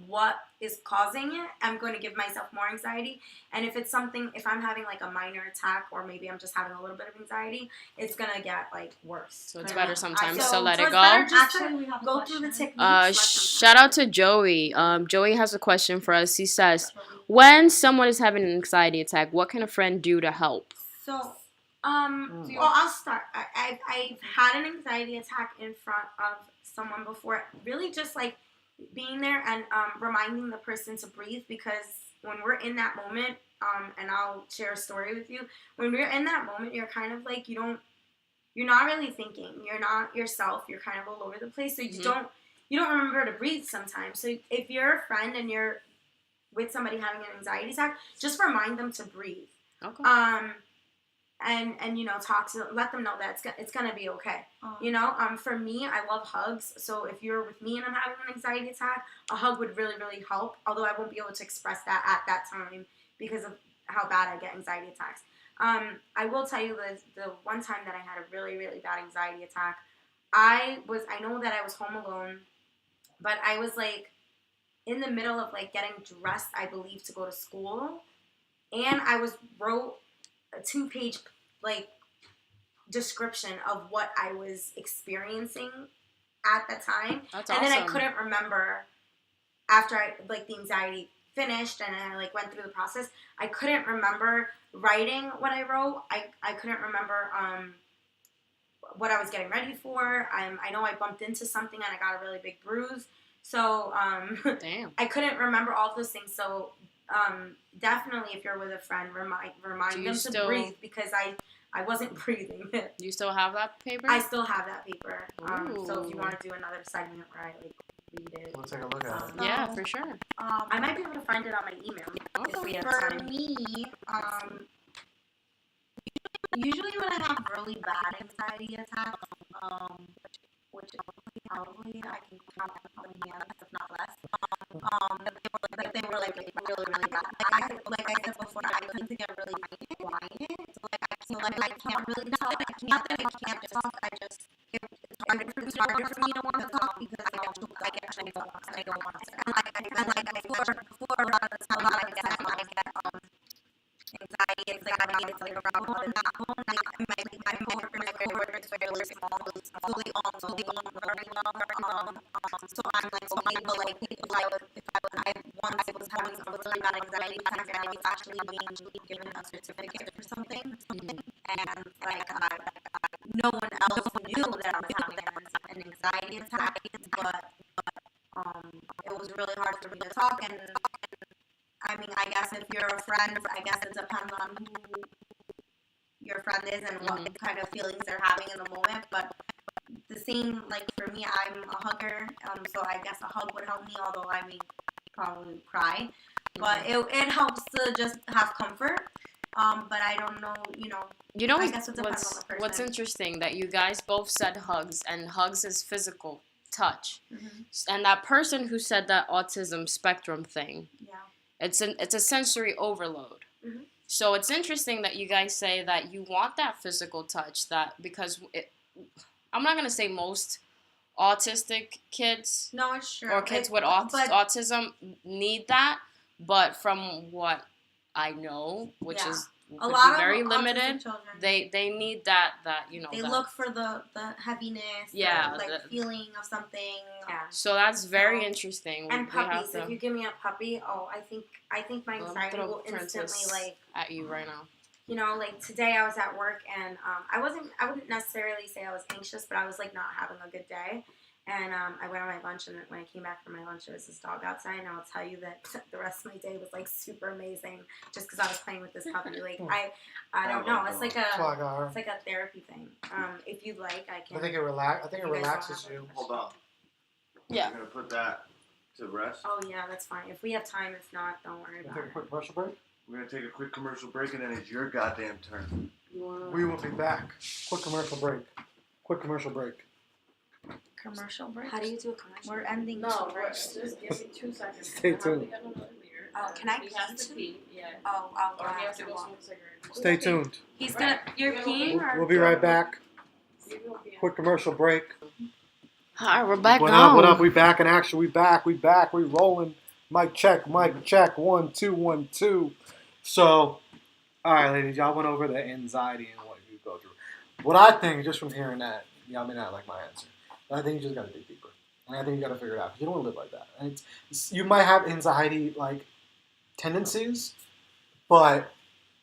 what is causing it, I'm going to give myself more anxiety. And if it's something, if I'm having like a minor attack or maybe I'm just having a little bit of anxiety, it's going to get like worse. So it's Kinda. better sometimes So to let it it's go. better just Actually, we have to a go through the question. techniques. let them Shout out to Joey. Joey has a question for us. He says, when someone is having an anxiety attack, what can a friend do to help? So, well, I'll start. I've had an anxiety attack in front of someone before. Really just like being there and reminding the person to breathe, because when we're in that moment, and I'll share a story with you. When we're in that moment, you're kind of like, you're not really thinking. You're not yourself. You're kind of all over the place. So you don't remember to breathe sometimes. So if you're a friend and you're with somebody having an anxiety attack, just remind them to breathe. Okay. And talk to them, let them know that it's gonna be okay. For me, I love hugs. So if you're with me and I'm having an anxiety attack, a hug would really, really help. Although I won't be able to express that at that time because of how bad I get anxiety attacks. I will tell you the one time that I had a really, really bad anxiety attack, I know that I was home alone, but I was like in the middle of like getting dressed, I believe, to go to school, and I wrote a 2-page like description of what I was experiencing at the time. That's and awesome. then I couldn't remember after the anxiety finished and I went through the process. I couldn't remember writing what I wrote. I couldn't remember what I was getting ready for. I know I bumped into something and I got a really big bruise. So Damn. I couldn't remember all of those things. So definitely, if you're with a friend, remind them to breathe, because I wasn't breathing. You still have that paper? I still have that paper. So if you Ooh. want to do another segment where I like read it, Let's take a look at it. Yeah, for sure. I might be able to find it on my email if we have For time. me, usually when I have really bad anxiety attacks, which probably I can count on my hands, if not less. They were like really, really bad. Like I said before, I tend to get really quiet. So I can't really talk. Not that I can't talk. It's harder for me to want to talk because I get choked up and I don't want to. And before around the time I get anxiety, it's like I need to like around my coworkers are really small, so they all know very well. So I'm like, but like if I once was having a really bad anxiety attack and I was actually being given a certificate for something, and like no one else knew that I was having an anxiety attack, but it was really hard for me to talk. And I mean, I guess if you're a friend, I guess it depends on who your friend is and what kind of feelings they're having in the moment. But the same, like for me, I'm a hugger, so I guess a hug would help me, although I may probably cry. But it helps to just have comfort. But I don't know, You know I guess it depends on the person. what's interesting, that you guys both said hugs, and hugs is physical touch. And that person who said that autism spectrum thing, it's a sensory overload. So it's interesting that you guys say that you want that physical touch, because I'm not gonna say most autistic kids No, it's true. or kids with autism need that, but from what I know, which is a could lot be very of limited, children, they need that they that. look for the heaviness, the feeling of something. Yeah. So that's very interesting. And puppies, if you give me a puppy, I think my anxiety will instantly like at you right now. Like today I was at work and I wouldn't necessarily say I was anxious, but I was like not having a good day. And I went on my lunch, and when I came back from my lunch, there was this dog outside, and I'll tell you that the rest of my day was like super amazing, just because I was playing with this puppy. Like I don't know, it's like a therapy thing. If you'd like, I can. I think it relaxes you. Hold on. Yeah. I'm gonna put that to rest. Oh yeah, that's fine. If we have time, if not, don't worry about Take a it. quick commercial break. We're gonna take a quick commercial break, and then it's your goddamn turn. We will be back. Quick commercial break. Commercial break. How do you do a commercial? We're ending. No, just give me 2 seconds. Stay tuned. Oh, can I pee? Yeah. Oh, Or I'll he has have to to go walk. smoke a cigarette. Stay tuned. He's gonna. You're peeing, or We'll be right back. Quick commercial break. Alright, we're back What now. up? What up? We back in action. We back. We rolling. Mic check. 1 2 1 2. So, all right, ladies, y'all went over the anxiety and what you go through. What I think, just from hearing that, y'all may not like my answer, but I think you just got to dig deeper. And I think you got to figure it out. You don't want to live like that. And you might have anxiety like tendencies, but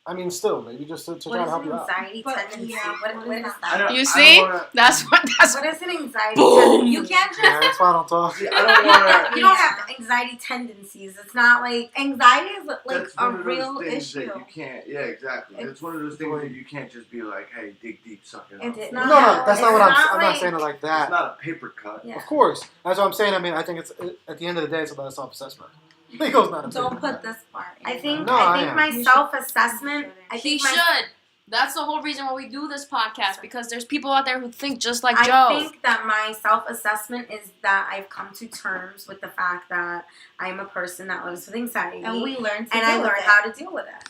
I mean, still, maybe just to try to help you out. Anxiety tendency? What is that? You see? That's what. What is an anxiety Boom. tendency? You can't just. Yeah, that's why I don't talk. See, I don't want to. You don't have anxiety tendencies. It's not like Anxiety is like That's a one of those real things issue. that you can't. Yeah, exactly. It's one of those things that you can't just be like, "Hey, dig deep, suck it up." It's It's not- No, that's not what I'm not not like- saying it like that. not a paper cut. Yeah. Of course. That's what I'm saying. I mean, I think it's at the end of the day, it's about self-assessment. Ego's not a Don't big put this part. I think No, I I think am. my You self-assessment. I He think my should. That's the whole reason why we do this podcast, because there's people out there who think just like I Joe. think that my self-assessment is that I've come to terms with the fact that I'm a person that lives with anxiety, And we learned to and deal I with learned it. how to deal with it.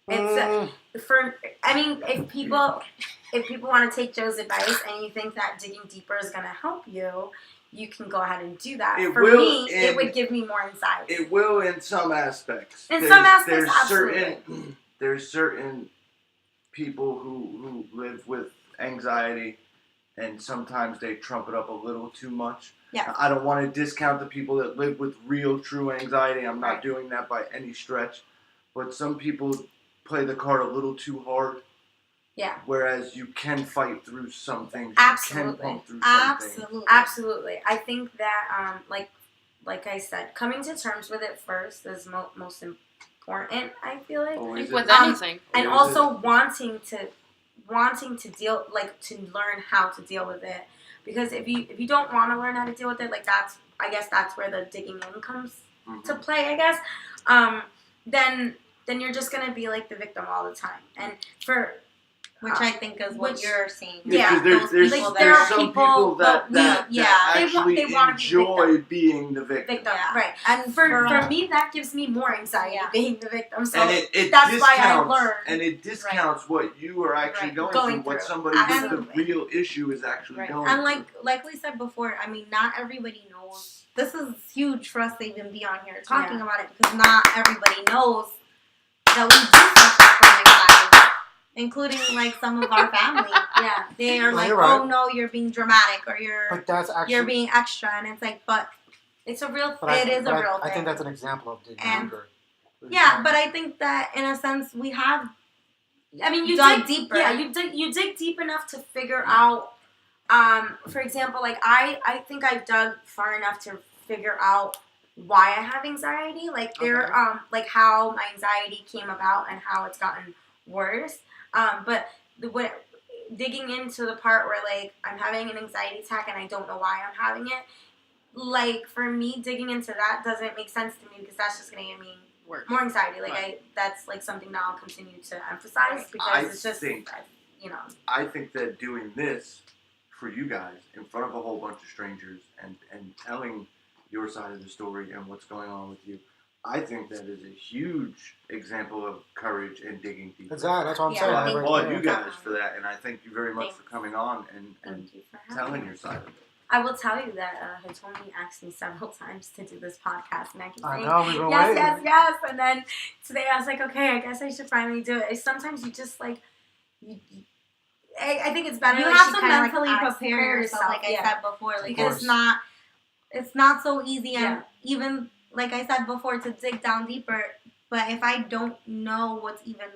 It's if people want to take Joe's advice and you think that digging deeper is going to help you, you can go ahead and do that. It For will, me, it and would give me more anxiety. It will in some aspects. In some aspects, there's absolutely. There's certain people who live with anxiety, and sometimes they trump it up a little too much. Yeah. I don't want to discount the people that live with real, true anxiety. I'm not Right. doing that by any stretch. But some people play the card a little too hard. Yeah. Whereas you can fight through some things. Absolutely. You can pump through some things. Absolutely. Absolutely. I think that, like I said, coming to terms with it first is most important, I feel like. Always With is. anything. And Always also wanting wanting to learn how to deal with it. Because if you don't want to learn how to deal with it, like I guess that's where the digging in comes to play, I guess. Then you're just gonna be like the victim all the time, and which I think is what you're saying. Yeah, because there are some people that actually enjoy being the victim. Right. And for me, that gives me more anxiety being the victim. So and it that's why I learned. And it discounts what you are actually going through, what somebody with the real issue is actually going through. And like we said before, I mean, not everybody knows. This is huge for us to even be on here talking about it, because not everybody knows that we do suffer from anxiety. Including like some of our family, they are like, "Oh no, you're being dramatic, or you're being extra," and it's like, but it's a real. It is a real thing. I think that's an example of digging deeper. Yeah, but I think that in a sense we have. I mean, you dug dig deeper. Yeah, you dig deep enough to figure out. For example, like I think I've dug far enough to figure out why I have anxiety. Like like how my anxiety came about and how it's gotten worse. But digging into the part where like I'm having an anxiety attack and I don't know why I'm having it, like for me digging into that doesn't make sense to me, because that's just gonna give me more anxiety. Like that's like something that I'll continue to emphasize, because it's just I think that doing this for you guys in front of a whole bunch of strangers and telling your side of the story and what's going on with you, I think that is a huge example of courage and digging deep. Exactly, that's what I'm saying. I applaud you guys for that, and I thank you very much for coming on and telling your side of it. I will tell you that Hitomi asked me several times to do this podcast, and I keep saying, yes. And then today I was like, okay, I guess I should finally do it. Sometimes you just like, I think it's better. You like have to kinda, mentally like, prepare yourself, like I said before. Like it's not so easy, and even like I said before, to dig down deeper. But if I don't know what's even,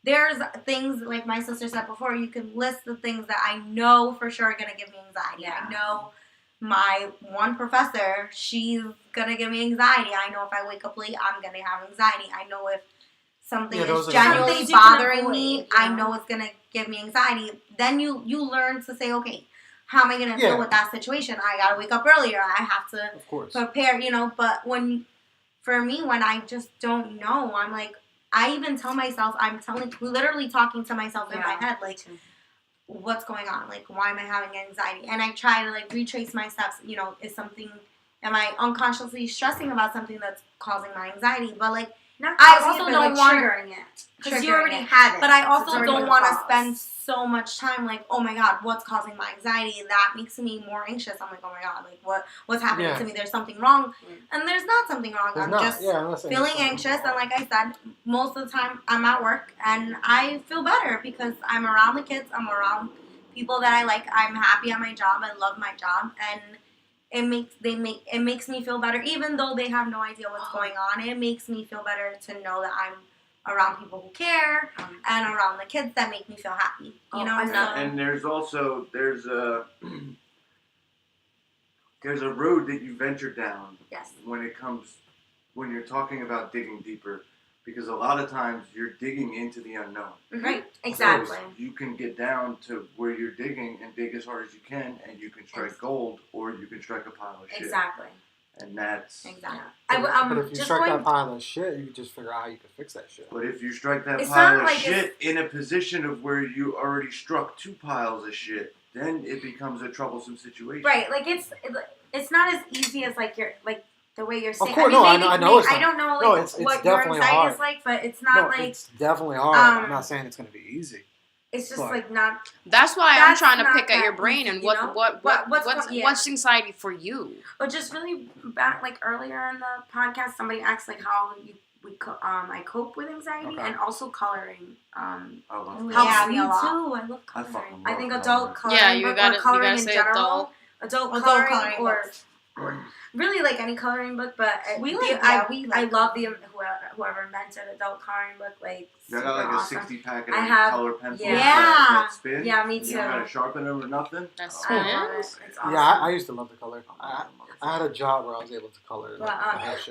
there's things like my sister said before. You can list the things that I know for sure are gonna give me anxiety. Yeah. I know my one professor, she's gonna give me anxiety. I know if I wake up late, I'm gonna have anxiety. I know if something is genuinely bothering me, I know it's gonna give me anxiety. Then you learn to say, okay, how am I gonna deal with that situation? I gotta wake up earlier. I have to prepare, But for me, when I just don't know, I'm like, I even tell myself, literally talking to myself in my head, like, what's going on? Like, why am I having anxiety? And I try to like retrace my steps. Am I unconsciously stressing about something that's causing my anxiety? But like, I also don't want triggering it, because you already had it. But I also don't want to spend so much time like, oh my god, what's causing my anxiety? That makes me more anxious. I'm like, oh my god, like what's happening to me? There's something wrong, and there's not something wrong. I'm just feeling anxious, and like I said, most of the time I'm at work and I feel better because I'm around the kids. I'm around people that I like. I'm happy at my job. I love my job, and it makes me feel better, even though they have no idea what's going on. It makes me feel better to know that I'm around people who care and around the kids that make me feel happy. And there's a road that you venture down when you're talking about digging deeper, because a lot of times you're digging into the unknown. Right, exactly. So you can get down to where you're digging and dig as hard as you can, and you can strike gold, or you can strike a pile of shit. Exactly. And that's... Exactly. But if you strike that pile of shit, you can just figure out how you can fix that shit. But if you strike that pile of shit in a position of where you already struck 2 piles of shit, then it becomes a troublesome situation. Right, like it's not as easy as like you're like the way you're saying. Of course, I know it's not. I don't know it's what your anxiety hard. is like, but it's not like it's definitely hard. I'm not saying it's gonna be easy. It's just like not. That's why I'm trying to pick at your brain and what's anxiety for you. But just really back like earlier in the podcast, somebody asked like how I cope with anxiety and also coloring. Helps me a lot. Too. I love coloring. I think adult coloring. Yeah, you gotta in say general. Adult coloring or really like any coloring book, but I love whoever invented adult coloring book. Like, you got like a 60-pack of color pencils. Yeah, that spin. Yeah, me too. You know how to sharpen them or nothing. That's cool. It's awesome. Yeah, I used to love the color. I had a job where I was able to color. But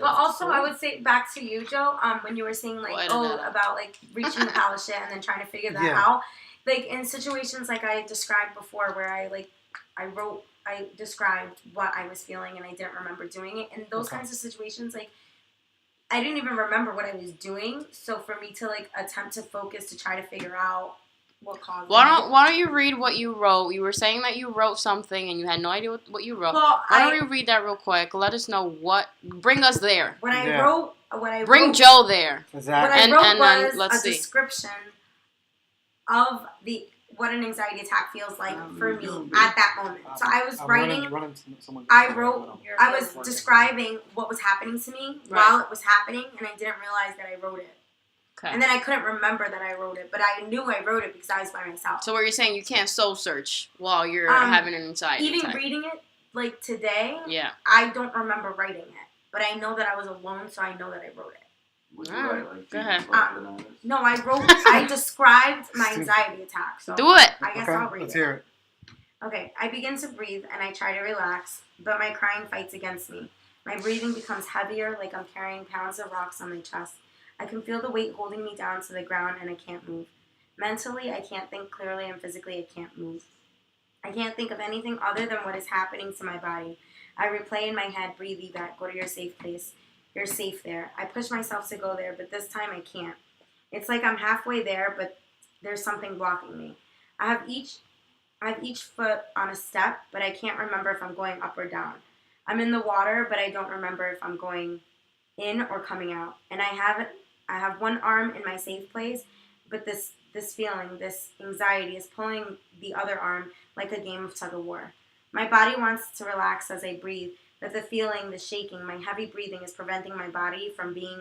also, I would say back to you, Joe. When you were saying like, about like reaching the palette shit and then trying to figure that out. like in situations like I described before, where I described what I was feeling and I didn't remember doing it. In those kinds of situations, like, I didn't even remember what I was doing. So for me to like attempt to focus to try to figure out what caused it. Why don't you read what you wrote? You were saying that you wrote something and you had no idea what you wrote. Well, why don't you read that real quick? Let us know bring us there. When I wrote, bring Joe there. Exactly. What I wrote was a description of what an anxiety attack feels like for me at that moment. So I was I was describing what was happening to me while it was happening, and I didn't realize that I wrote it. Okay. And then I couldn't remember that I wrote it, but I knew I wrote it because I was by myself. So what you're saying, you can't soul search while you're having an anxiety attack. Even reading it, like today, I don't remember writing it, but I know that I was alone, so I know that I wrote it. Would you write, like, go ahead. No, I described my anxiety attack. So do it. I guess I'll read let's hear it. Okay, I begin to breathe and I try to relax, but my crying fights against me. My breathing becomes heavier, like I'm carrying pounds of rocks on my chest. I can feel the weight holding me down to the ground and I can't move. Mentally, I can't think clearly, and physically, I can't move. I can't think of anything other than what is happening to my body. I replay in my head, breathe, Yvette, go to your safe place. You're safe there. I push myself to go there, but this time I can't. It's like I'm halfway there, but there's something blocking me. I have each foot on a step, but I can't remember if I'm going up or down. I'm in the water, but I don't remember if I'm going in or coming out. And I have one arm in my safe place, but this feeling, this anxiety is pulling the other arm like a game of tug of war. My body wants to relax as I breathe, but the feeling, the shaking, my heavy breathing is preventing my body from being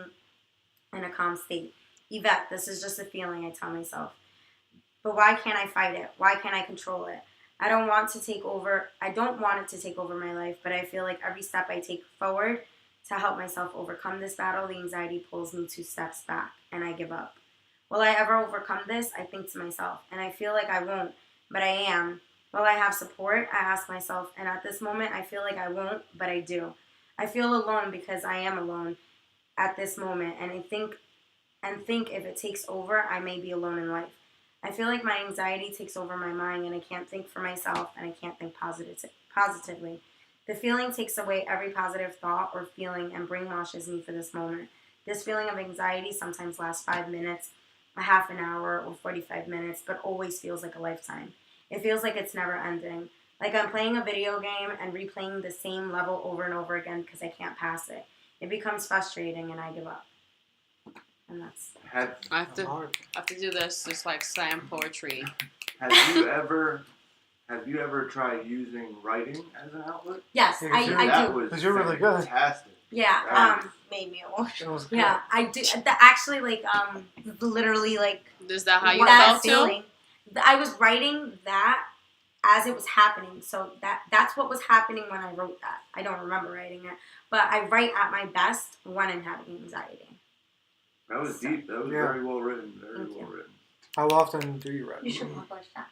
in a calm state. Yvette, this is just a feeling, I tell myself. But why can't I fight it? Why can't I control it? I don't want it to take over my life, but I feel like every step I take forward to help myself overcome this battle, the anxiety pulls me 2 steps back, and I give up. Will I ever overcome this? I think to myself, and I feel like I won't, but I am. Will I have support? I ask myself, and at this moment, I feel like I won't, but I do. I feel alone because I am alone at this moment, and I think if it takes over, I may be alone in life. I feel like my anxiety takes over my mind, and I can't think for myself, and I can't think positively. The feeling takes away every positive thought or feeling and brainwashes me for this moment. This feeling of anxiety sometimes lasts 5 minutes, a half an hour, or 45 minutes, but always feels like a lifetime. It feels like it's never ending. Like I'm playing a video game and replaying the same level over and over again because I can't pass it. It becomes frustrating and I give up. And that's... I have to do this. It's like slam poetry. Have you ever tried using writing as an outlet? Yes, I do. Because you're really good. Fantastic. Yeah, made me emotional. Yeah, I do. Actually, like, literally, like... Is that how you felt too? I was writing that as it was happening. So that's what was happening when I wrote that. I don't remember writing it. But I write at my best when I'm having anxiety. That was deep. That was very well written. Very well written. How often do you write? You should publish that.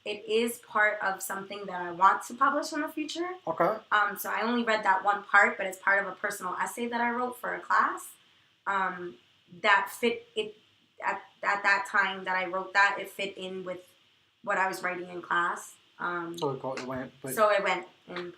It is part of something that I want to publish in the future. Okay. So I only read that one part, but it's part of a personal essay that I wrote for a class. That fit it at that time that I wrote that. It fit in with what I was writing in class. So it went in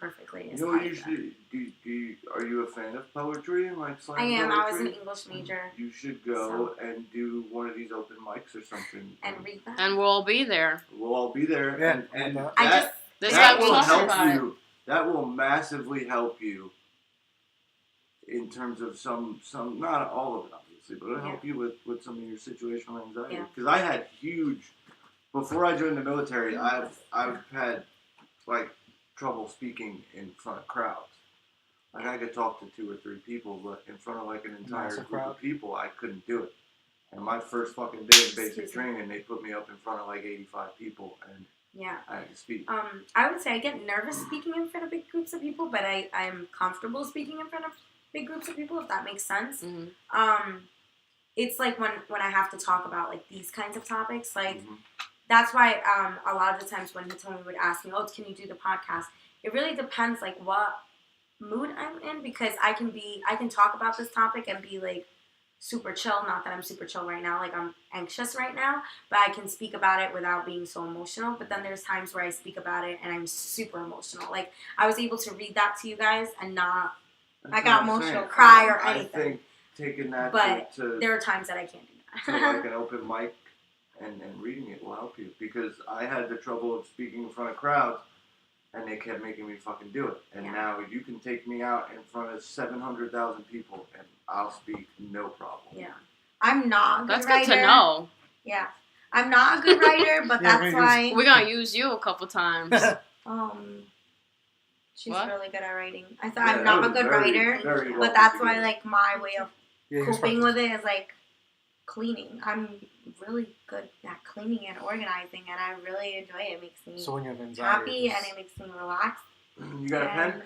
perfectly. You know what you should do? Are you a fan of poetry and like slam poetry? I am. I was an English major. You should go and do one of these open mics or something. And read that. And we'll all be there. We'll all be there. Yeah. And that will help you. That will massively help you in terms of some not all of it obviously, but it'll help you with some of your situational anxiety. Because I had huge. Before I joined the military, I've had like trouble speaking in front of crowds. Like I could talk to 2 or 3 people, but in front of like an entire group of people, I couldn't do it. And my first fucking day of basic training, they put me up in front of like 85 people, and I had to speak. I would say I get nervous speaking in front of big groups of people, but I'm comfortable speaking in front of big groups of people, if that makes sense. Mm-hmm. It's like when I have to talk about like these kinds of topics, like. Mm-hmm. That's why a lot of the times when Hitomi would ask me, can you do the podcast? It really depends like what mood I'm in, because I can talk about this topic and be like super chill. Not that I'm super chill right now. Like, I'm anxious right now. But I can speak about it without being so emotional. But then there's times where I speak about it and I'm super emotional. Like, I was able to read that to you guys and not That's I what got I'm emotional, saying. cry or I anything. think taking that But to there are times that I can't do to that. like an open mic and reading it will help you, because I had the trouble of speaking in front of crowds and they kept making me fucking do it. And Yeah. now you can take me out in front of 700,000 people and I'll speak no problem. Yeah. I'm not a good That's writer. good to know. Yeah. I'm not a good writer, but Yeah, that's we why We're gonna use you a couple times. she's What? really good at writing. I thought Yeah, I'm not that a was good very, writer, very well but that's put why together. like my way of Yeah, coping with it is like cleaning. I'm really good at cleaning and organizing, and I really enjoy it. It makes me So when you have anxiety, happy and it makes me relaxed. You got a pen? And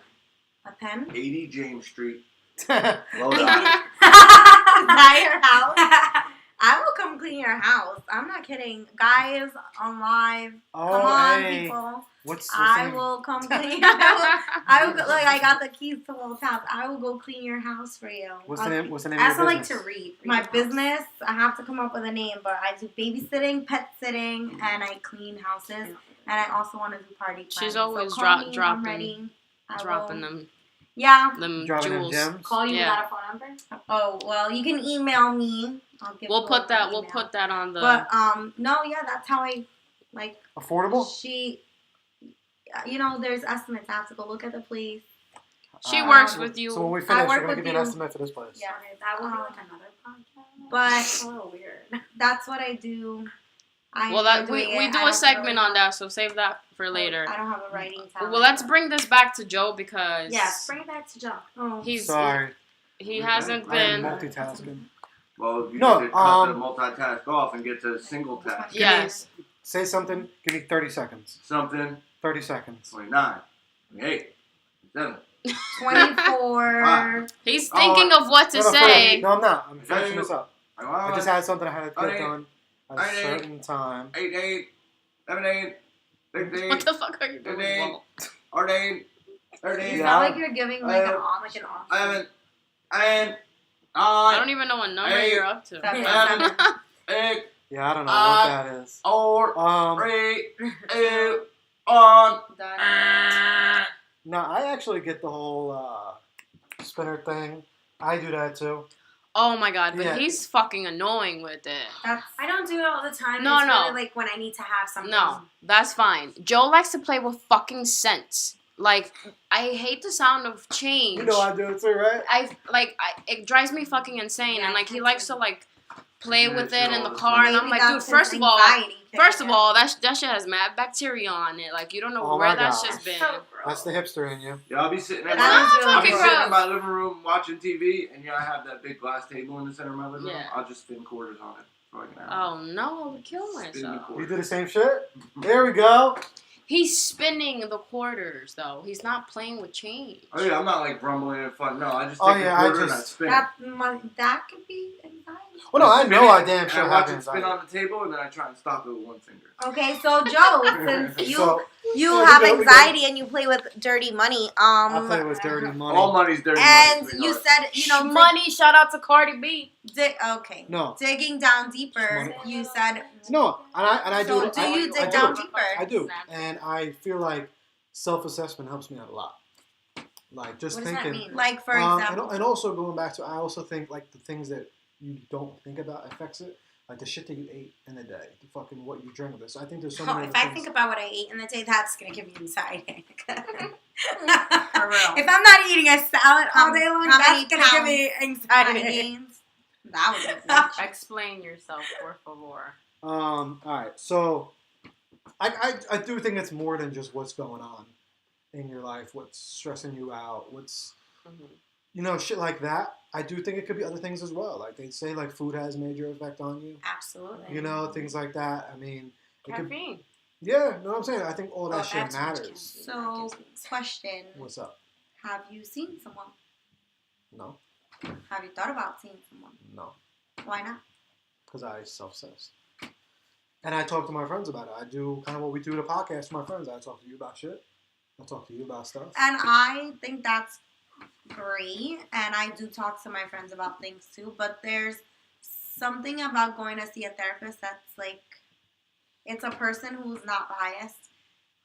a pen? 80 James Street. it's... Low down. Is that your house? I will come clean your house. I'm not kidding. Guys on live, Oh, come on, hey. people. What's I the name? will come clean. I will go, like I got the keys to Walt's house. I will go clean your house for you. What's the name? What's the name I of also your like business? to read. My Read business, I have to come up with a name, but I do babysitting, pet sitting, and I clean houses. And I also want to do party plans. She's always so call me, I'm dropping ready. I dropping will. them Yeah. Dropping them jewels. gems? Call you Yeah. without a phone number? Oh well, you can email me. I'll give We'll you put over that. email. We'll put that on the. But no, yeah, that's how I like. Affordable? She, you know, there's estimates. I have to go look at the place. She works with you. So when we I finish, work we're going to with give you an you. estimate for this place. Yeah, Okay, that will be like another podcast. But a little weird. that's what I do. well, that we do a segment on that, so save that for later. I don't have a writing talent. Well, let's bring this back to Joe because Yes, bring it back to Joe. Oh, Sorry. he hasn't I am been. multitasking. Well, you No, need to cut the multitask off and get to single task. Yes. Say something. Give me 30 seconds. Something. 30 seconds. 29. 28. 7. 24. Ah. He's thinking of what to No, say. No, I'm not. I'm finishing this up. I just 8, had something I had to get done at a I- certain time. 8, 7, 8, 16, What the fuck are you doing? 15, Walt? 14, It's 13, Yeah. not like you're giving like an off. 11, and I don't even know what number Hey. you're up to. 7, Um, 7. 8, Yeah, I don't know what that is. 4, Um, 3, 2, 1. no, I actually get the whole spinner thing. I do that too. Oh my god, but Yeah. he's fucking annoying with it. That's I don't do it all the time. No, it's no. really like when I need to have something. No, that's fine. Joe likes to play with fucking sense. Like, I hate the sound of change. You know I do it too, right? It drives me fucking insane. Yeah, and I like, he can't likes do to like play with it in the Maybe car, and I'm like, dude, that's first his of all, anxiety thing. that shit has mad bacteria on it. Like, you don't know Oh where my that God. shit's been. So That's the hipster in you. Yeah, I'll be sitting in That's my, really I'll be fucking sitting in gross. my living room watching TV, and I have that big glass table in the center of my living room. Yeah. I'll just spin quarters on it for like an hour. Oh no, I would kill Spin the myself. You quarters. do the same shit? There we go. He's spinning the quarters though. He's not playing with change. Oh yeah, I'm not like grumbling and fun. No, I just Oh, take yeah, a I quarter and I just- spin it. That could be anxiety. Well, no, I Spin know it, I damn and sure I watch have it spin anxiety. on the table, and then I try and stop it with one finger. Okay, so Joe, since you So, you yeah, we have go, we go. anxiety and you play with dirty money, I play with dirty money. All money's dirty and money. you sweetheart. said, you know, Money, shout out to Cardi B. okay. No. Digging down deeper, Money. you said. No, and I do So it. do I, you I dig do down it. deeper? I do. And I feel like self-assessment helps me out a lot. Like, just What does that thinking. mean? Like, for And, example. and also going back to, I also think like the things that you don't think about affects it. Like the shit that you ate in the day, the fucking what you drink with this. I think there's so Oh, many if other I things. think about what I ate in the day, that's gonna give me anxiety. For real. If I'm not eating a salad all day long, How that's many gonna give pounds? me Honey anxiety. beans. That would be good. Explain yourself, por favor. All right, so I do think it's more than just what's going on in your life, what's stressing you out, what's shit like that. I do think it could be other things as well. Like they say, like food has a major effect on you. Absolutely. You know, things like that. I mean, it could, Caffeine. yeah, know what I'm saying? I think all that Oh, shit that's too much matters. caffeine. So, question. What's up? Have you seen someone? No, Have you thought about seeing someone? no, Why not? because I self-assessed. And I talk to my friends about it. I do kind of what we do in a podcast to my friends. I talk to you about shit. I talk to you about stuff. And I think that's great, and I do talk to my friends about things too, but there's something about going to see a therapist that's like, it's a person who's not biased,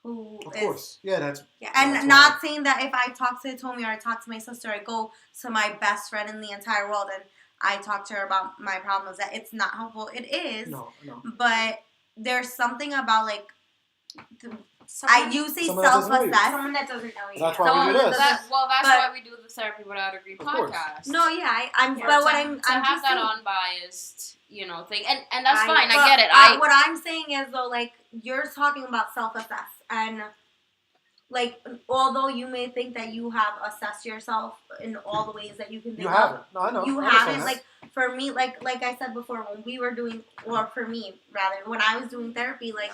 who Of is, course. Yeah, that's and that's not why. saying that if I talk to Hitomi or I talk to my sister, I go to my best friend in the entire world and I talk to her about my problems, that it's not helpful. It is, No. but there's something about like, you say Someone that doesn't know you. self-assess. Someone that doesn't know you. That's why we do this. That's But- why we do the Therapy Without a Degree Of course. podcast. No, yeah, I'm. Yeah, But to, what I'm to have just that saying, unbiased, thing, and that's fine. but, I get it. what I'm saying is though, like you're talking about self-assess, and like although you may think that you have assessed yourself in all the ways that you can think You of, haven't. No, I know. you I understand haven't. that. Like for me, like I said before, when we were doing, or for me rather, when I was doing therapy, like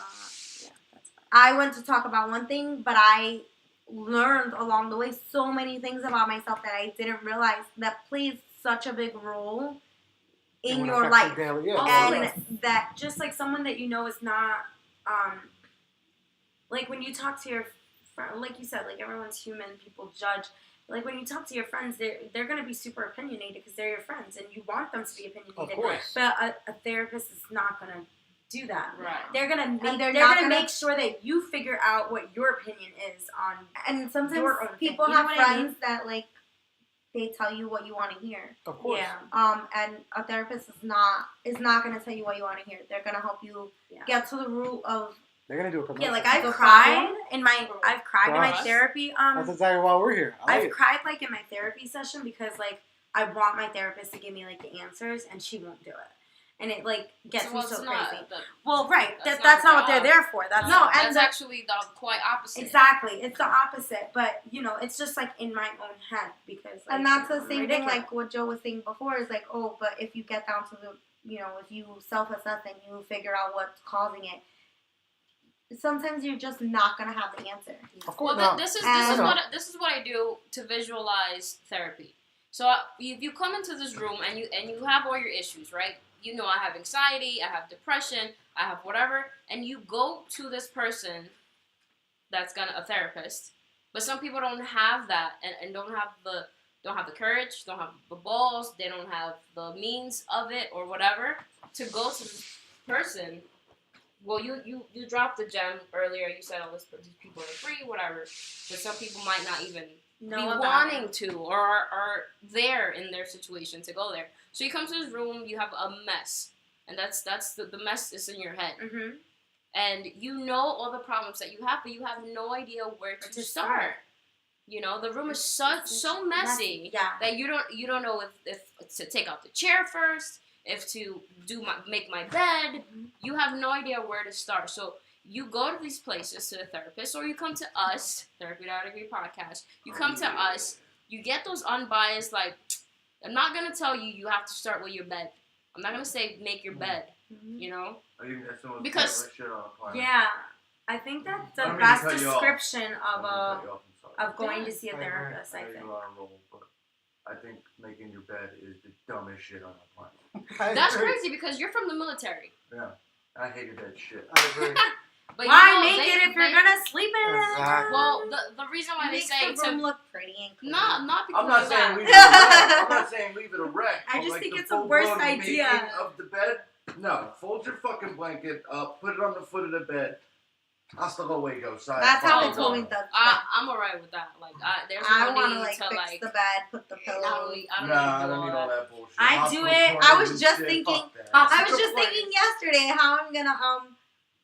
I went to talk about one thing, but I learned along the way so many things about myself that I didn't realize that plays such a big role in It would your affect life. daily, yeah. And that, Just like someone that you know is not, like when you talk to your friend, like you said, like everyone's human, people judge. Like when you talk to your friends, they're going to be super opinionated because they're your friends and you want them to be opinionated. Of course. But a therapist is not going to do that. Right. They're going to make, they're they're not going to gonna- make sure that you figure out what your opinion is on. and sometimes Your own thing. people You know have what I mean? friends that like they tell you what you want to hear. Of course. Yeah. And a therapist is not going to tell you what you want to hear. They're going to help you Yeah. get to the root of. They're gonna do a promotion. Yeah, like The I've cried problem? in my Right. therapy. That's exactly why we're here. I like I've it. cried like in my therapy session because like I want my therapist to give me like the answers and she won't do it, and it like gets me it's so not crazy. the- Well, right, That's that's not not what they're job. there for. That's No, that's and the- actually the quite opposite. exactly. It's the opposite, but it's just like in my own head because. Like, And that's the same thing, ridiculous. like what Joe was saying before, is like, oh, but if you get down to the, if you self-assess and you figure out what's causing it, sometimes you're just not going to have the answer. Of course. Well, no. this is And- this is what I do to visualize therapy. So if you come into this room and you have all your issues, right? I have anxiety, I have depression, I have whatever, and you go to this person that's a therapist. But some people don't have that and don't have the courage, don't have the balls, they don't have the means of it or whatever to go to this person. Well, you dropped the gem earlier. You said, these people are free, whatever. But some people might not even be wanting to or are there in their situation to go there. So you come to this room, you have a mess. And that's the mess is in your head. Mm-hmm. And you know all the problems that you have, but you have no idea where to start. The room is so messy Yeah. that you don't know if to take out the chair first, if to make my bed. You have no idea where to start. So you go to these places to the therapist, or you come to us, Therapy Without a Degree podcast. You come to us, you get those unbiased, like, I'm not going to tell you have to start with your bed. I'm not going to say make your bed, Because- Yeah, I think that's the I don't mean to best cut you off. description of going to see a I agree. therapist. I I know think. you are on a roll, but I think making your bed is the dumbest shit on the planet. I That's agree. crazy because you're from the military. Yeah, I hated that shit. I agree. But Why make it if you're gonna sleep in it? Exactly. Well, the reason why they Makes say the room to look pretty and clean. not because I'm not of saying that. leave it a wreck. I'm not saying leave it a wreck. I but just like think the it's the worst full-blown idea. making of the bed. No, fold your fucking blanket up, put it on the foot of the bed. Hasta luego, side. That's how Oh, they told me that. I'm alright with that. Like, there's I no want need to to fix the bed, put the I pillows. don't Nah, I need don't need all that bullshit. I Hospital do it. corners I was and just shit, thinking- fuck that. I was just thinking yesterday how I'm gonna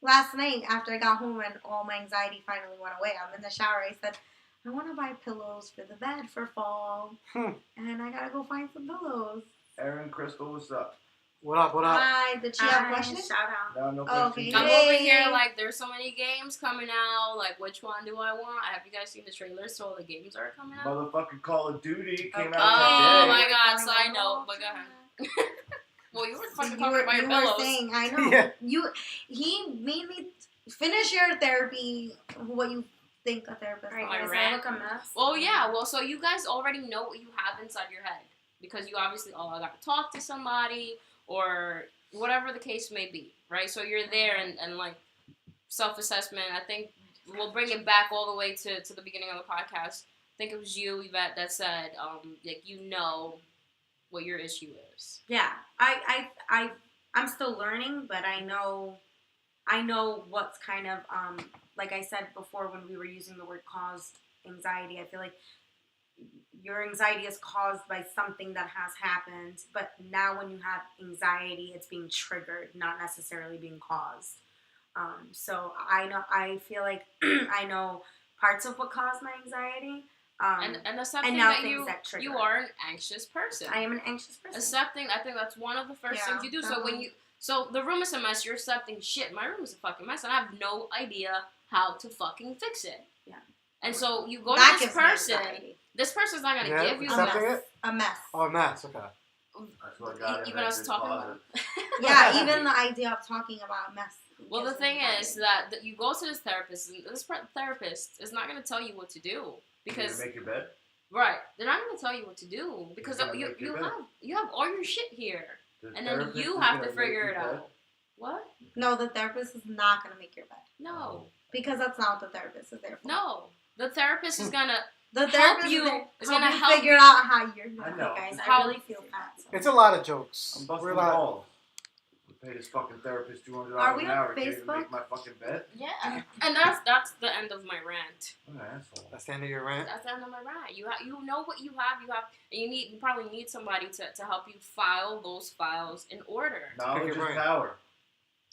last night after I got home and all my anxiety finally went away. I'm in the shower. I said, I want to buy pillows for the bed for fall, and I gotta go find some pillows. Aaron Crystal, what's up? What up? What up? Hi, did she have questions? Shout out. No, no Oh, questions. okay. I'm Yay. over here like there's so many games coming out. Like, which one do I want? Have you guys seen the trailers to all the games that are coming out? Motherfucking Call of Duty came Okay. out Oh today. my god, side note, but go ahead. Well, you were fucking talking about your you pillows. were saying, I know. Yeah. He made me finish your therapy. What you think a therapist? All right, My guys, rant. I look a mess. Well, yeah. Well, so you guys already know what you have inside your head because you obviously, I got to talk to somebody or whatever the case may be, right? So you're there and like self-assessment. I think we'll bring it back all the way to the beginning of the podcast. think it was you, Yvette, that said, like, you know what your issue is. Yeah, I'm still learning, but I know what's kind of, like I said before when we were using the word caused anxiety, I feel like your anxiety is caused by something that has happened, but now when you have anxiety, it's being triggered, not necessarily being caused. So I feel like I know parts of what caused my anxiety. And accepting now that things that trigger you are an anxious person. I am an anxious person. Accepting, I think that's one of the first things you do. So so the room is a mess, you're accepting shit. My room is a fucking mess, and I have no idea how to fucking fix it. Yeah. And so you go That to this gives me person. anxiety. This person's not gonna give you a mess. Oh, a mess. Okay. That's what got even us talking about it. Yeah, even the idea of talking about a mess. Well, the thing is that you go to this therapist, and this therapist is not going to tell you what to do because you make your bed. Right, they're not going to tell you what to do because you have all your shit here, and then you have to figure it out. What? No, the therapist is not going to make your bed. No, because that's not what the therapist is there for. No, the therapist is gonna. The help therapist you is gonna help help figure out how you're I doing. know. Guys, How- I really feel bad. So. It's a lot of jokes. I'm busting We're like, balls. We pay this fucking therapist $200 Are we an on hour. Can't even Facebook? make my fucking bed. Yeah, and that's the end of my rant. What an asshole. that's the end of your rant. That's the end of my rant. You know what you have, and you probably need somebody to help you file those files in order. Knowledge is brain. power.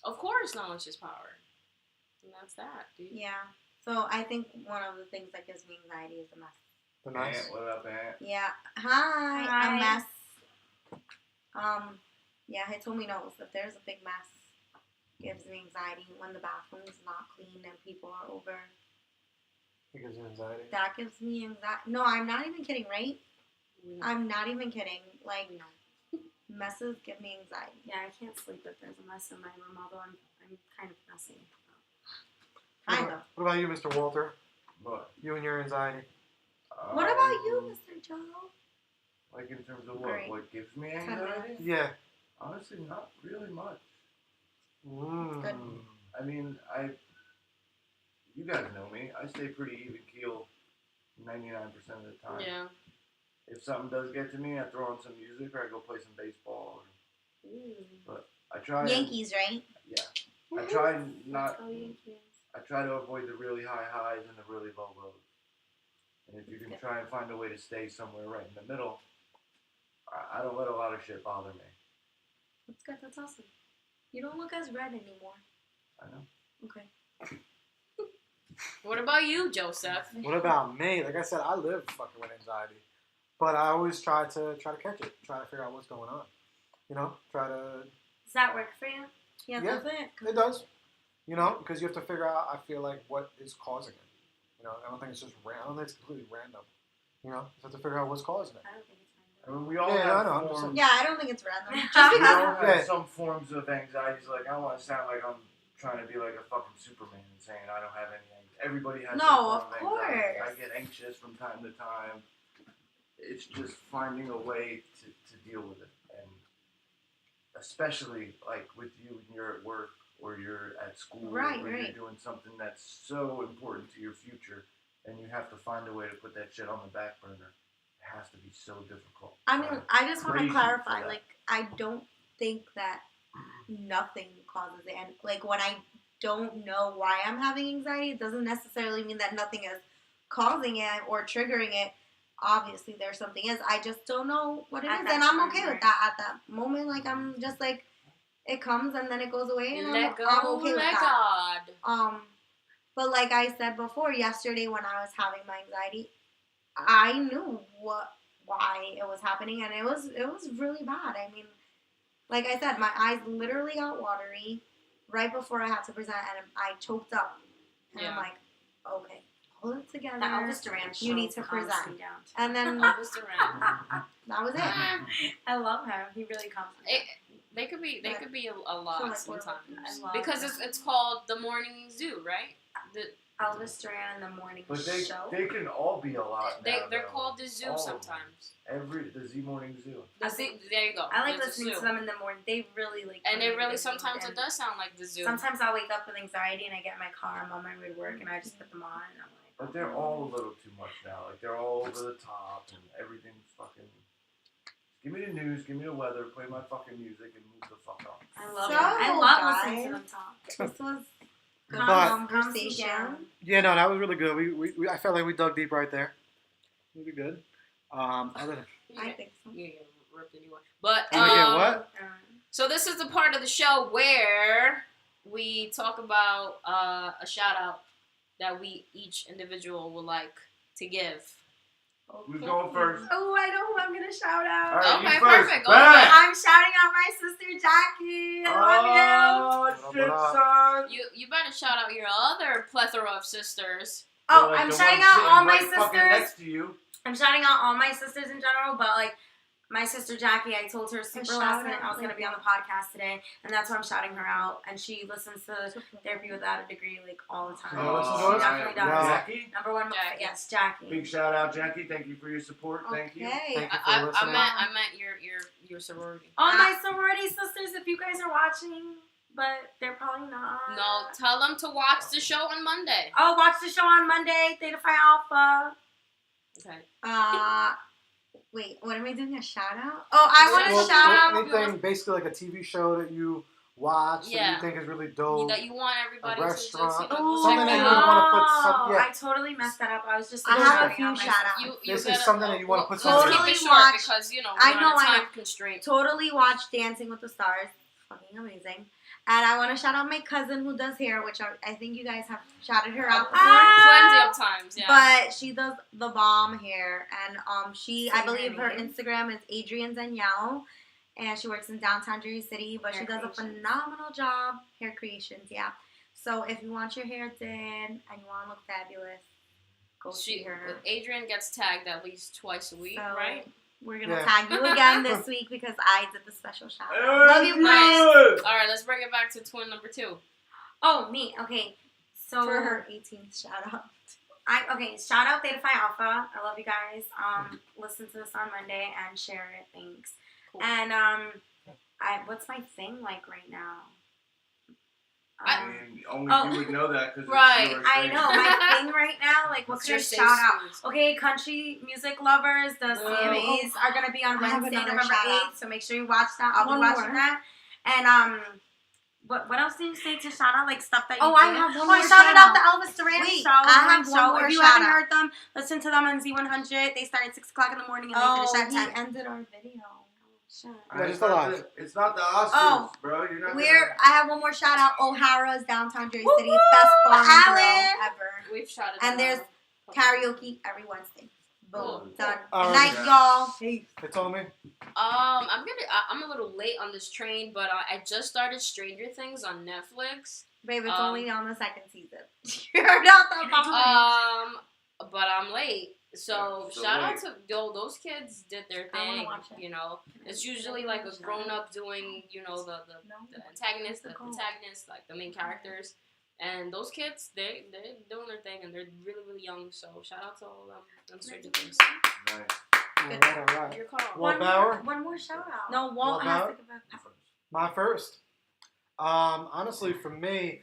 Of course, knowledge is power, and that's that, dude. Yeah. So I think one of the things that gives me anxiety is a mess. The mess. Ant, what up, Ant? Yeah. Hi. Hi. A mess. Yeah, Hitomi knows if there's a big mess, it gives me anxiety when the bathroom is not clean and people are over. It gives you anxiety. That gives me anxiety. No, I'm not even kidding, right? I'm not even kidding. Like, messes give me anxiety. Yeah, I can't sleep if there's a mess in my room, although I'm kind of messy. Kind of. What about you, Mr. Walter? What? You and your anxiety? What about you, Mr. Joe? Like in terms of what? Alright. What gives me anxiety? Yeah. Honestly, not really much. Good. I mean, you guys know me. I stay pretty even keel 99% of the time. Yeah. If something does get to me, I throw on some music or I go play some baseball. But I try. Yankees, right? Yeah. I try not. Oh, Yankees. I try to avoid the really high highs and the really low lows. And if you can try and find a way to stay somewhere right in the middle, I don't let a lot of shit bother me. That's good. That's awesome. You don't look as red anymore. I know. Okay. What about you, Joseph? What about me? Like I said, I live fucking with anxiety, but I always try to catch it, try to figure out what's going on. You know, try to. Does that work for you? Yeah, Yeah. does it? It does. You know, because you have to figure out. I feel like what is causing it. You know, I don't think it's just random. I don't think it's completely random. You know, you have to figure out what's causing it. I don't think it's I mean, we all Yeah, have I know, I'm just forms. Yeah, I don't think it's random. We Just all because. have Yeah. some forms of anxiety. Like, I don't want to sound like I'm trying to be like a fucking Superman and saying I don't have any anxiety. Everybody has No, some form of anxiety. course. I get anxious from time to time. It's just finding a way to deal with it. And especially, like, with you when you're at work or you're at school Right, or right. you're doing something that's so important to your future and you have to find a way to put that shit on the back burner. It has to be so difficult. I mean, I just want to Crazy clarify. for that. Like, I don't think that nothing causes it. And, like, when I don't know why I'm having anxiety, it doesn't necessarily mean that nothing is causing it or triggering it. Obviously, there's something is. I just don't know what it At is. that And I'm time, okay right. with that at that moment. Like, I'm just like, it comes and then it goes away. And Let go, I'm okay with let that. God. But like I said before, yesterday when I was having my anxiety, I knew why it was happening, and it was really bad. I mean, like I said, my eyes literally got watery right before I had to present, and I choked up. And I'm Yeah. like, okay, hold it together. The Elvis Duran show. You need to calms present. me down. And then Elvis Duran. that was it. I love him. He really calms me down. They could be a So, lot like, sometimes I love because them. it's called the morning zoo, right? Elvis Duran in the morning But show. they can all be a lot now, They're though. called the zoo All of them. sometimes. The Z Morning Zoo. There you go. I like There's a listening to zoo. them in the morning. They really like. And put me it in a really good sometimes mood. it does sound like the zoo. Sometimes I'll wake up with anxiety and I get in my car. I'm on my way to work and I just put them on and I'm like, But they're all a little too much now. Like, they're all over the top and everything's fucking... Give me the news, give me the weather, play my fucking music, and move the fuck on. I love So, it. I love guys, listening to them talk. This was But- conversation. Yeah, no, that was really good. We I felt like we dug deep right there. Really good. Other than I think so. You ripped a new one. But we get what? So this is the part of the show where we talk about a shout out that we each individual would like to give. Who's going first? Oh, I know who I'm gonna shout out. All right, Okay, you first. perfect. Go Bang! ahead. I'm shouting out my sister Jackie. I love you. Oh, shit, son. You better shout out your other plethora of sisters. Oh, Like I'm the shouting one out sitting all my right fucking sisters. next to you. I'm shouting out all my sisters in general, but like my sister Jackie, I told her super shout last minute out, I was gonna be on the podcast today, and that's why I'm shouting her out. And she listens to Therapy Without a Degree like all the time. Oh, She definitely does. Wow. Jackie? Number one, Jackie. yes, Jackie. Big shout out, Jackie. Thank you for your support. Thank you. Okay. Thank you for I listening. meant your sorority. All my sorority sisters, if you guys are watching, but they're probably not. No, tell them to watch the show on Monday. Oh, watch the show on Monday, Theta Phi Alpha. Okay. Wait, what am I doing? A shout out? Oh, I want to Well, shout out. anything basically like a TV show that you watch that Yeah. you think is really dope. That you want everybody A to just restaurant. go Something check that out. you wanna put some- yeah. I totally messed that up. I was just. I have a shouting few out my shout outs. You This is gotta- something that you wanna put let's something keep in. it short Totally because you know I we're know, on a I time know. constraint. Totally watched Dancing with the Stars. Fucking amazing. And I want to shout out my cousin who does hair, which I think you guys have shouted her out before. Plenty of times, yeah. But she does the bomb hair, and I Say believe her her name. Instagram is Adrienne Danielle, and she works in downtown Jersey City. But Hair she does a creations. phenomenal job, hair creations. Yeah. So if you want your hair did and you want to look fabulous, go see her. Adrian gets tagged at least twice a week, So right? we're gonna Yeah. tag you again this week because I did the special shout out. Hey, Love you, Nice. Chris. All right, let's bring it back to twin number 2. Oh, me. Okay. So For her 18th shout out. shout out Theta Phi Alpha. I love you guys. Listen to this on Monday and share it. Thanks. Cool. And what's my thing like right now? I mean, only Oh. you would know that because Right. it's your I thing. know my thing right now. Like, What's what's your your safe shout out? space? Okay, country music lovers, the CMAs are gonna be on I have Wednesday, another November shout out. 8th. So make sure you watch that. I'll One be watching more. that. And what else did you say to shout out? Like stuff that you Oh, do? I have one I more shouted shout out the out. Elvis Duran Wait, show. I have So one more if you shout haven't out. heard them, listen to them on Z100. They start at 6 o'clock in the morning and Oh, they finish he at 10. ended our video. Shut up. Yeah, It's just not alive. it's not the Oscars, Oh, bro. You're not I have one more shout out. O'Hara's downtown Jersey City, Woo-hoo! best farm Alan! grill ever. We've shouted And them there's out. Karaoke every Wednesday. Boom, Cool. done. All Good right. night, y'all. Hey, they told me. I'm a little late on this train, but I just started Stranger Things on Netflix. Babe, it's Um, only on the second season. You're not the But I'm late. So Yeah, so shout out late. to those kids did their I wanna thing. watch it. You know, it's usually like a grown up doing the antagonist, the protagonist, like the main characters. And those kids, they're doing their thing and they're really, really young. So shout out to all of them on Stranger Things. Nice. All right. Your call. Walt Bauer, One more shout out. No, Walt Walt has Bauer? to give a my first. Honestly, for me,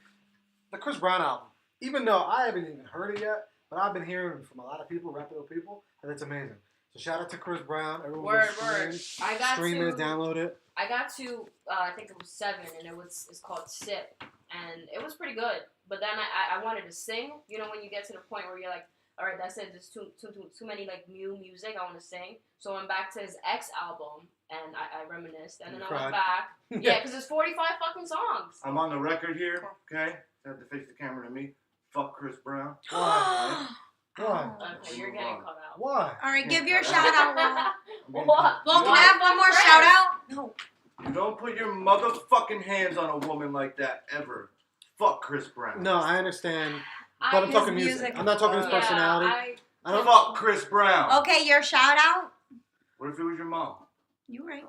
the Chris Brown album. Even though I haven't even heard it yet, but I've been hearing from a lot of people, reputable people, and it's amazing. So shout out to Chris Brown. Everyone Word, go word. stream, I got stream to. it, download it. I got to, I think it was 7, and it's called Sip, and it was pretty good. But then I wanted to sing. You know, when you get to the point where you're like, all right, that's it. There's too many like new music. I want to sing. So I went back to his X album, and I reminisced, and then I cried. went back. Yeah, because there's 45 fucking songs. I'm on the record here, okay? I have to face the camera to me. Fuck Chris Brown. Why? Why? Okay, you're getting cut out. Why? All right, give your shout out, Walt. What? Well, can I have one more shout out? No. You don't put your motherfucking hands on a woman like that ever. Fuck Chris Brown. No, I understand. But I'm talking music. I'm not talking his Yeah, personality. I don't. Fuck Chris Brown. Okay, your shout out. What if it was your mom? You right.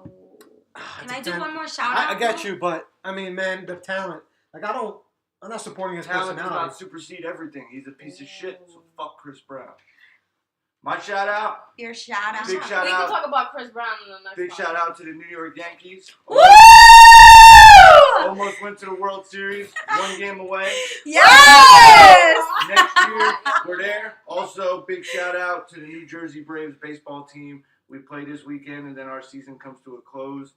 Can I do one more shout out? I get you, but I mean, man, the talent. Like, I'm not supporting his Talent does personality. not supersede everything. He's a piece of shit, so fuck Chris Brown. My shout out, Your shout out. Big shout we out. can talk about Chris Brown in the next big podcast. shout out to the New York Yankees. Woo! almost went to the World Series. 1 game away. Yes! Next year, we're there. Also, big shout out to the New Jersey Braves baseball team. We play this weekend, and then our season comes to a close.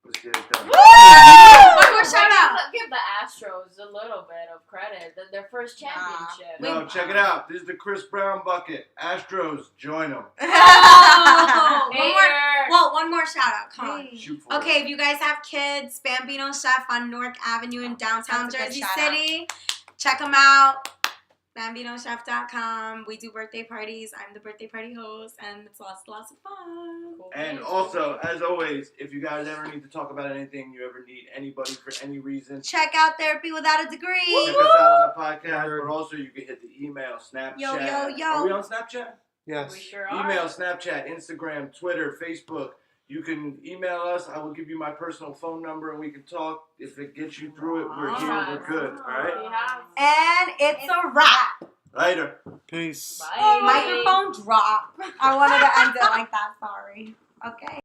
Let's get it done. One more shout out. Give the Astros a little bit of credit. Their first championship. No, check it out. This is the Chris Brown bucket. Astros, join them. One more shout out. Come on. Shoot for Okay, it. if you guys have kids, Bambino Chef on Newark Avenue in downtown That's a good Jersey shout City. Check them out. BambinoChef.com. We do birthday parties. I'm the birthday party host, and it's lots of fun. And also, as always, if you guys ever need to talk about anything, you ever need anybody for any reason, Check out Therapy Without a Degree. check us out on the podcast. But also, you can hit the email, Snapchat. Yo. Are we on Snapchat? Yes. We sure are. Email, Snapchat, Instagram, Twitter, Facebook. You can email us. I will give you my personal phone number, and we can talk. If it gets you through it, we're here. We're good. All right? We have. And it's a wrap. Later. Peace. Bye. Microphone drop. I wanted to end it like that. Sorry. Okay.